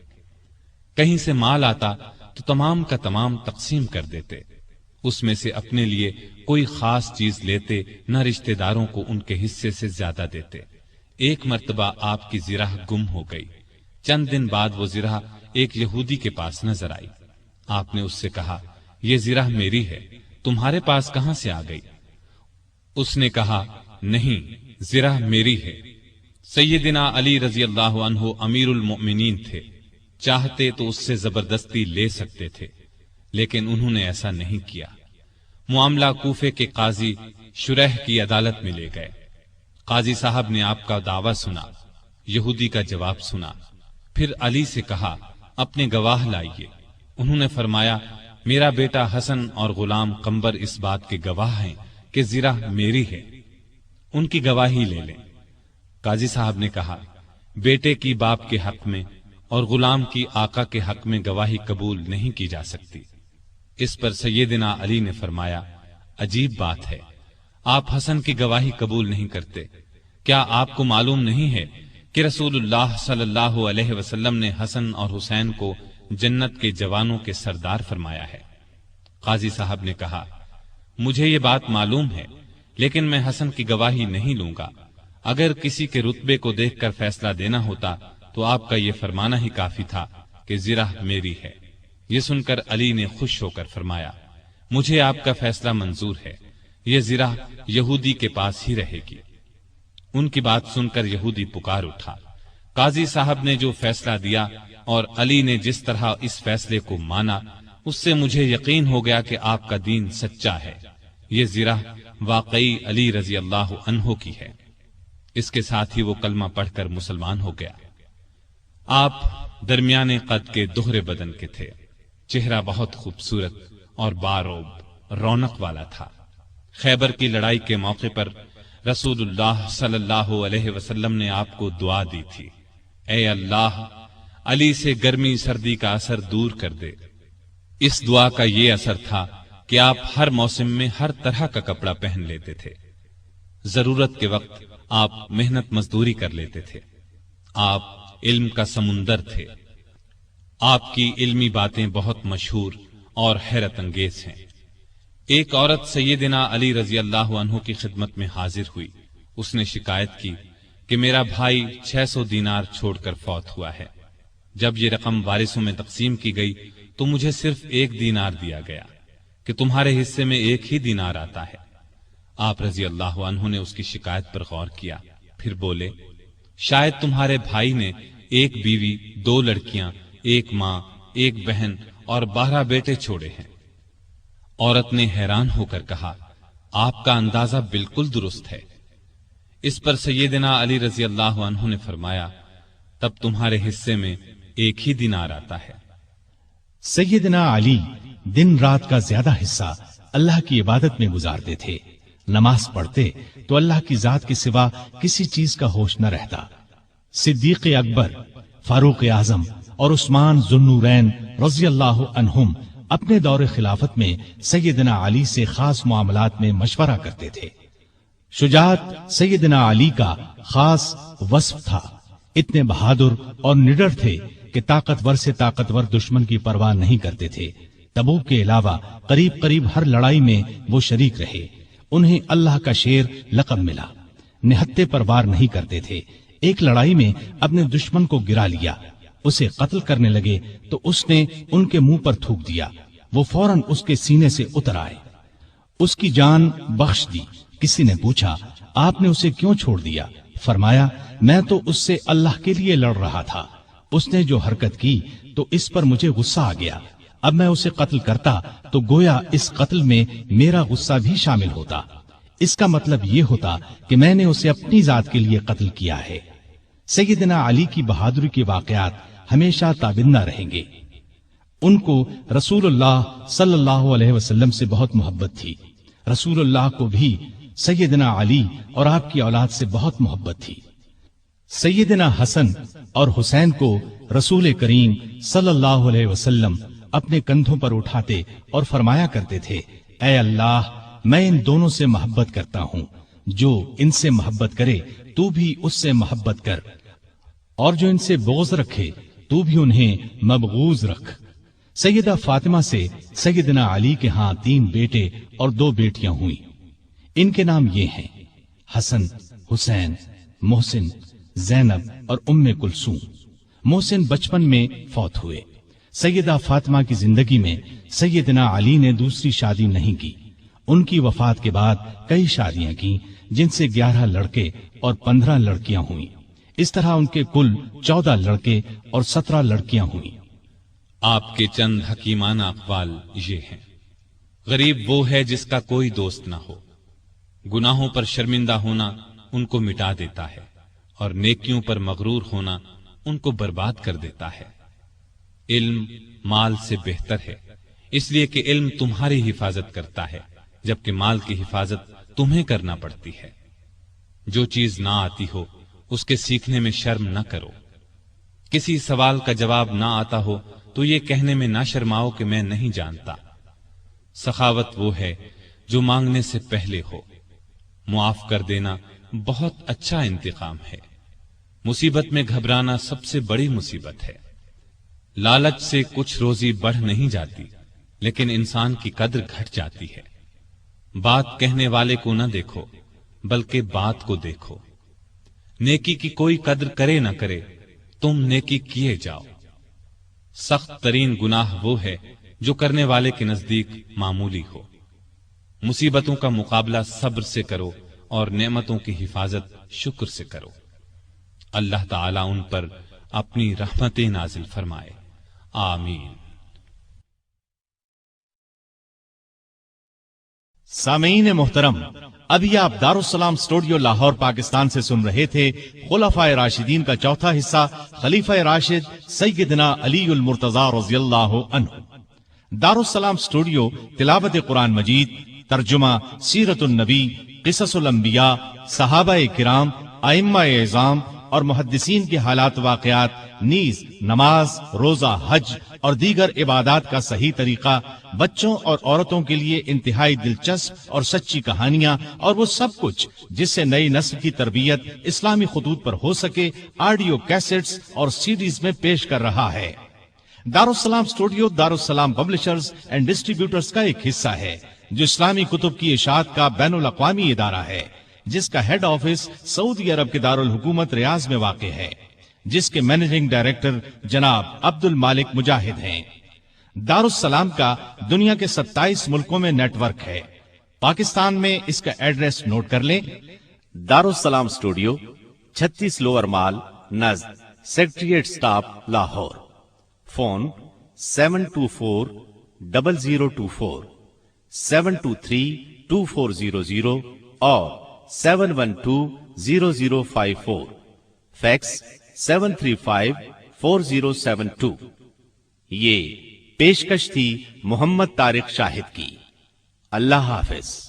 کہیں سے مال آتا تو تمام کا تمام تقسیم کر دیتے، اس میں سے اپنے لیے کوئی خاص چیز لیتے، نہ رشتہ داروں کو ان کے حصے سے زیادہ دیتے۔ ایک مرتبہ آپ کی زرہ گم ہو گئی، چند دن بعد وہ زرہ ایک یہودی کے پاس نظر آئی۔ آپ نے اس سے کہا، یہ زرہ میری ہے، تمہارے پاس کہاں سے آ گئی؟ اس نے کہا، نہیں، زرہ میری ہے۔ سیدنا علی رضی اللہ عنہ امیر المؤمنین تھے، چاہتے تو اس سے زبردستی لے سکتے تھے، لیکن انہوں نے ایسا نہیں کیا۔ معاملہ کوفے کے قاضی شریح کی عدالت میں لے گئے۔ قاضی صاحب نے آپ کا دعویٰ سنا، یہودی کا جواب سنا، پھر علی سے کہا، اپنے گواہ لائیے۔ انہوں نے فرمایا، میرا بیٹا حسن اور غلام قمبر اس بات کے گواہ ہیں کہ زرہ میری ہے، ان کی گواہی لے لیں۔ قاضی صاحب نے کہا، بیٹے کی باپ کے حق میں اور غلام کی آقا کے حق میں گواہی قبول نہیں کی جا سکتی۔ اس پر سیدنا علی نے فرمایا، عجیب بات ہے، آپ حسن کی گواہی قبول نہیں کرتے، کیا آپ کو معلوم نہیں ہے کہ رسول اللہ صلی اللہ علیہ وسلم نے حسن اور حسین کو جنت کے جوانوں کے سردار فرمایا ہے؟ قاضی صاحب نے کہا، مجھے یہ بات معلوم ہے، لیکن میں حسن کی گواہی نہیں لوں گا۔ اگر کسی کے رتبے کو دیکھ کر فیصلہ دینا ہوتا تو آپ کا یہ فرمانا ہی کافی تھا کہ زرہ میری ہے۔ یہ سن کر علی نے خوش ہو کر فرمایا، مجھے آپ کا فیصلہ منظور ہے، یہ زرہ یہودی کے پاس ہی رہے گی۔ ان کی بات سن کر یہودی پکار اٹھا۔ قاضی صاحب نے جو فیصلہ دیا اور علی نے جس طرح اس فیصلے کو مانا، اس سے مجھے یقین ہو گیا کہ آپ کا دین سچا ہے۔ یہ زرہ واقعی علی رضی اللہ عنہ کی ہے۔ اس کے ساتھ ہی وہ کلمہ پڑھ کر مسلمان ہو گیا۔ آپ درمیانے قد کے دوہرے بدن کے تھے، چہرہ بہت خوبصورت اور باروب رونق والا تھا۔ خیبر کی لڑائی کے موقع پر رسول اللہ صلی اللہ علیہ وسلم نے آپ کو دعا دی تھی، اے اللہ، علی سے گرمی سردی کا اثر دور کر دے۔ اس دعا کا یہ اثر تھا کہ آپ ہر موسم میں ہر طرح کا کپڑا پہن لیتے تھے۔ ضرورت کے وقت آپ محنت مزدوری کر لیتے تھے۔ آپ علم کا سمندر تھے۔ آپ کی علمی باتیں بہت مشہور اور حیرت انگیز ہیں۔ ایک عورت سیدنا علی رضی اللہ عنہ کی خدمت میں حاضر ہوئی۔ اس نے شکایت کی کہ میرا بھائی 600 دینار چھوڑ کر فوت ہوا ہے۔ جب یہ رقم وارثوں میں تقسیم کی گئی تو مجھے صرف 1 دینار دیا گیا کہ تمہارے حصے میں 1 ہی دینار آتا ہے۔ آپ رضی اللہ عنہ نے اس کی شکایت پر غور کیا، پھر بولے، شاید تمہارے بھائی نے 1 بیوی، 2 لڑکیاں، 1 ماں، 1 بہن اور 12 بیٹے چھوڑے ہیں۔ عورت نے حیران ہو کر کہا، آپ کا اندازہ بالکل درست ہے۔ اس پر سیدنا علی رضی اللہ عنہ نے فرمایا، تب تمہارے حصے میں 1 ہی دینار آتا ہے۔ سیدنا علی دن رات کا زیادہ حصہ اللہ کی عبادت میں گزارتے تھے۔ نماز پڑھتے تو اللہ کی ذات کے سوا کسی چیز کا ہوش نہ رہتا۔ صدیق اکبر، فاروق اعظم اور عثمان ذو النورین رضی اللہ عنہم اپنے دور خلافت میں سیدنا علی سے خاص معاملات میں مشورہ کرتے تھے۔ شجاعت سیدنا علی کا خاص وصف تھا۔ اتنے بہادر اور نڈر تھے کہ طاقتور سے طاقتور دشمن کی پرواہ نہیں کرتے تھے۔ تبوک کے علاوہ قریب قریب ہر لڑائی میں وہ شریک رہے۔ انہیں اللہ کا شیر لقب ملا۔ نہتے پر وار نہیں کرتے تھے۔ ایک لڑائی میں اپنے دشمن کو گرا لیا، اسے قتل کرنے لگے تو اس نے ان کے منہ پر تھوک دیا، وہ فوراً اس کے سینے سے اتر آئے، اس کی جان بخش دی۔ کسی نے پوچھا، آپ نے اسے کیوں چھوڑ دیا؟ فرمایا، میں تو اس سے اللہ کے لیے لڑ رہا تھا۔ اس نے جو حرکت کی تو اس پر مجھے غصہ آ گیا۔ اب میں اسے قتل کرتا تو گویا اس قتل میں میرا غصہ بھی شامل ہوتا۔ اس کا مطلب یہ ہوتا کہ میں نے اسے اپنی ذات کے لیے قتل کیا ہے۔ سیدنا علی کی بہادری کے واقعات ہمیشہ تابندہ رہیں گے۔ ان کو رسول اللہ صلی اللہ علیہ وسلم سے بہت محبت تھی۔ رسول اللہ کو بھی سیدنا علی اور آپ کی اولاد سے بہت محبت تھی۔ سیدنا حسن اور حسین کو رسول کریم صلی اللہ علیہ وسلم اپنے کندھوں پر اٹھاتے اور فرمایا کرتے تھے، اے اللہ، میں ان دونوں سے محبت کرتا ہوں، جو ان سے محبت کرے تو بھی اس سے محبت کر، اور جو ان سے بغض رکھے تو بھی انہیں مبغوض رکھ۔ سیدہ فاطمہ سے سیدنا علی کے ہاں 3 بیٹے اور 2 بیٹیاں ہوئیں۔ ان کے نام یہ ہیں، حسن، حسین، محسن، زینب اور ام کلثوم۔ محسن بچپن میں فوت ہوئے۔ سیدہ فاطمہ کی زندگی میں سیدنا علی نے دوسری شادی نہیں کی۔ ان کی وفات کے بعد کئی شادیاں کی، جن سے 11 لڑکے اور 15 لڑکیاں ہوئیں۔ اس طرح ان کے کل 14 لڑکے اور 17 لڑکیاں ہوئیں۔ آپ کے چند حکیمانہ اقوال یہ ہیں، غریب وہ ہے جس کا کوئی دوست نہ ہو، گناہوں پر شرمندہ ہونا ان کو مٹا دیتا ہے، اور نیکیوں پر مغرور ہونا ان کو برباد کر دیتا ہے۔ علم مال سے بہتر ہے، اس لیے کہ علم تمہاری حفاظت کرتا ہے، جبکہ مال کی حفاظت تمہیں کرنا پڑتی ہے۔ جو چیز نہ آتی ہو اس کے سیکھنے میں شرم نہ کرو۔ کسی سوال کا جواب نہ آتا ہو تو یہ کہنے میں نہ شرماؤ کہ میں نہیں جانتا۔ سخاوت وہ ہے جو مانگنے سے پہلے ہو۔ معاف کر دینا بہت اچھا انتقام ہے۔ مصیبت میں گھبرانا سب سے بڑی مصیبت ہے۔ لالچ سے کچھ روزی بڑھ نہیں جاتی، لیکن انسان کی قدر گھٹ جاتی ہے۔ بات کہنے والے کو نہ دیکھو بلکہ بات کو دیکھو۔ نیکی کی کوئی قدر کرے نہ کرے، تم نیکی کیے جاؤ۔ سخت ترین گناہ وہ ہے جو کرنے والے کے نزدیک معمولی ہو۔ مصیبتوں کا مقابلہ صبر سے کرو اور نعمتوں کی حفاظت شکر سے کرو۔ اللہ تعالی ان پر اپنی رحمتیں نازل فرمائے، آمین۔ سامعین محترم، ابھی آپ دارالسلام اسٹوڈیو لاہور پاکستان سے سن رہے تھے خلفائے راشدین کا چوتھا حصہ، خلیفہ راشد سیدنا علی المرتضی رضی اللہ عنہ۔ دارالسلام اسٹوڈیو تلاوت قرآن مجید، ترجمہ سیرت النبی، قصص الانبیاء، صحابہ کرام، ائمہ اعظام اور محدثین کے حالات واقعات، نیز نماز، روزہ، حج اور دیگر عبادات کا صحیح طریقہ، بچوں اور عورتوں کے لیے انتہائی دلچسپ اور سچی کہانیاں، اور وہ سب کچھ جس سے نئی نسل کی تربیت اسلامی خطوط پر ہو سکے، آڈیو کیسٹس اور سیڈیز میں پیش کر رہا ہے۔ دارالسلام اسٹوڈیو دارالسلام پبلشرز اینڈ ڈسٹریبیوٹرز کا ایک حصہ ہے، جو اسلامی کتب کی اشاعت کا بین الاقوامی ادارہ ہے، جس کا ہیڈ آفس سعودی عرب کے دارالحکومت ریاض میں واقع ہے، جس کے مینیجنگ ڈائریکٹر جناب عبد المالک مجاہد ہیں۔ دارالسلام کا دنیا کے 27 ملکوں میں نیٹ ورک ہے۔ پاکستان میں اس کا ایڈریس نوٹ کر لیں: دارالسلام اسٹوڈیو، 36 لوور مال، نزد سیکریٹریٹ سٹاف، لاہور۔ فون 724-0024 723-2400 اور 712-0054، فیکس 735-4072۔ یہ پیشکش تھی محمد طارق شاہد کی۔ اللہ حافظ۔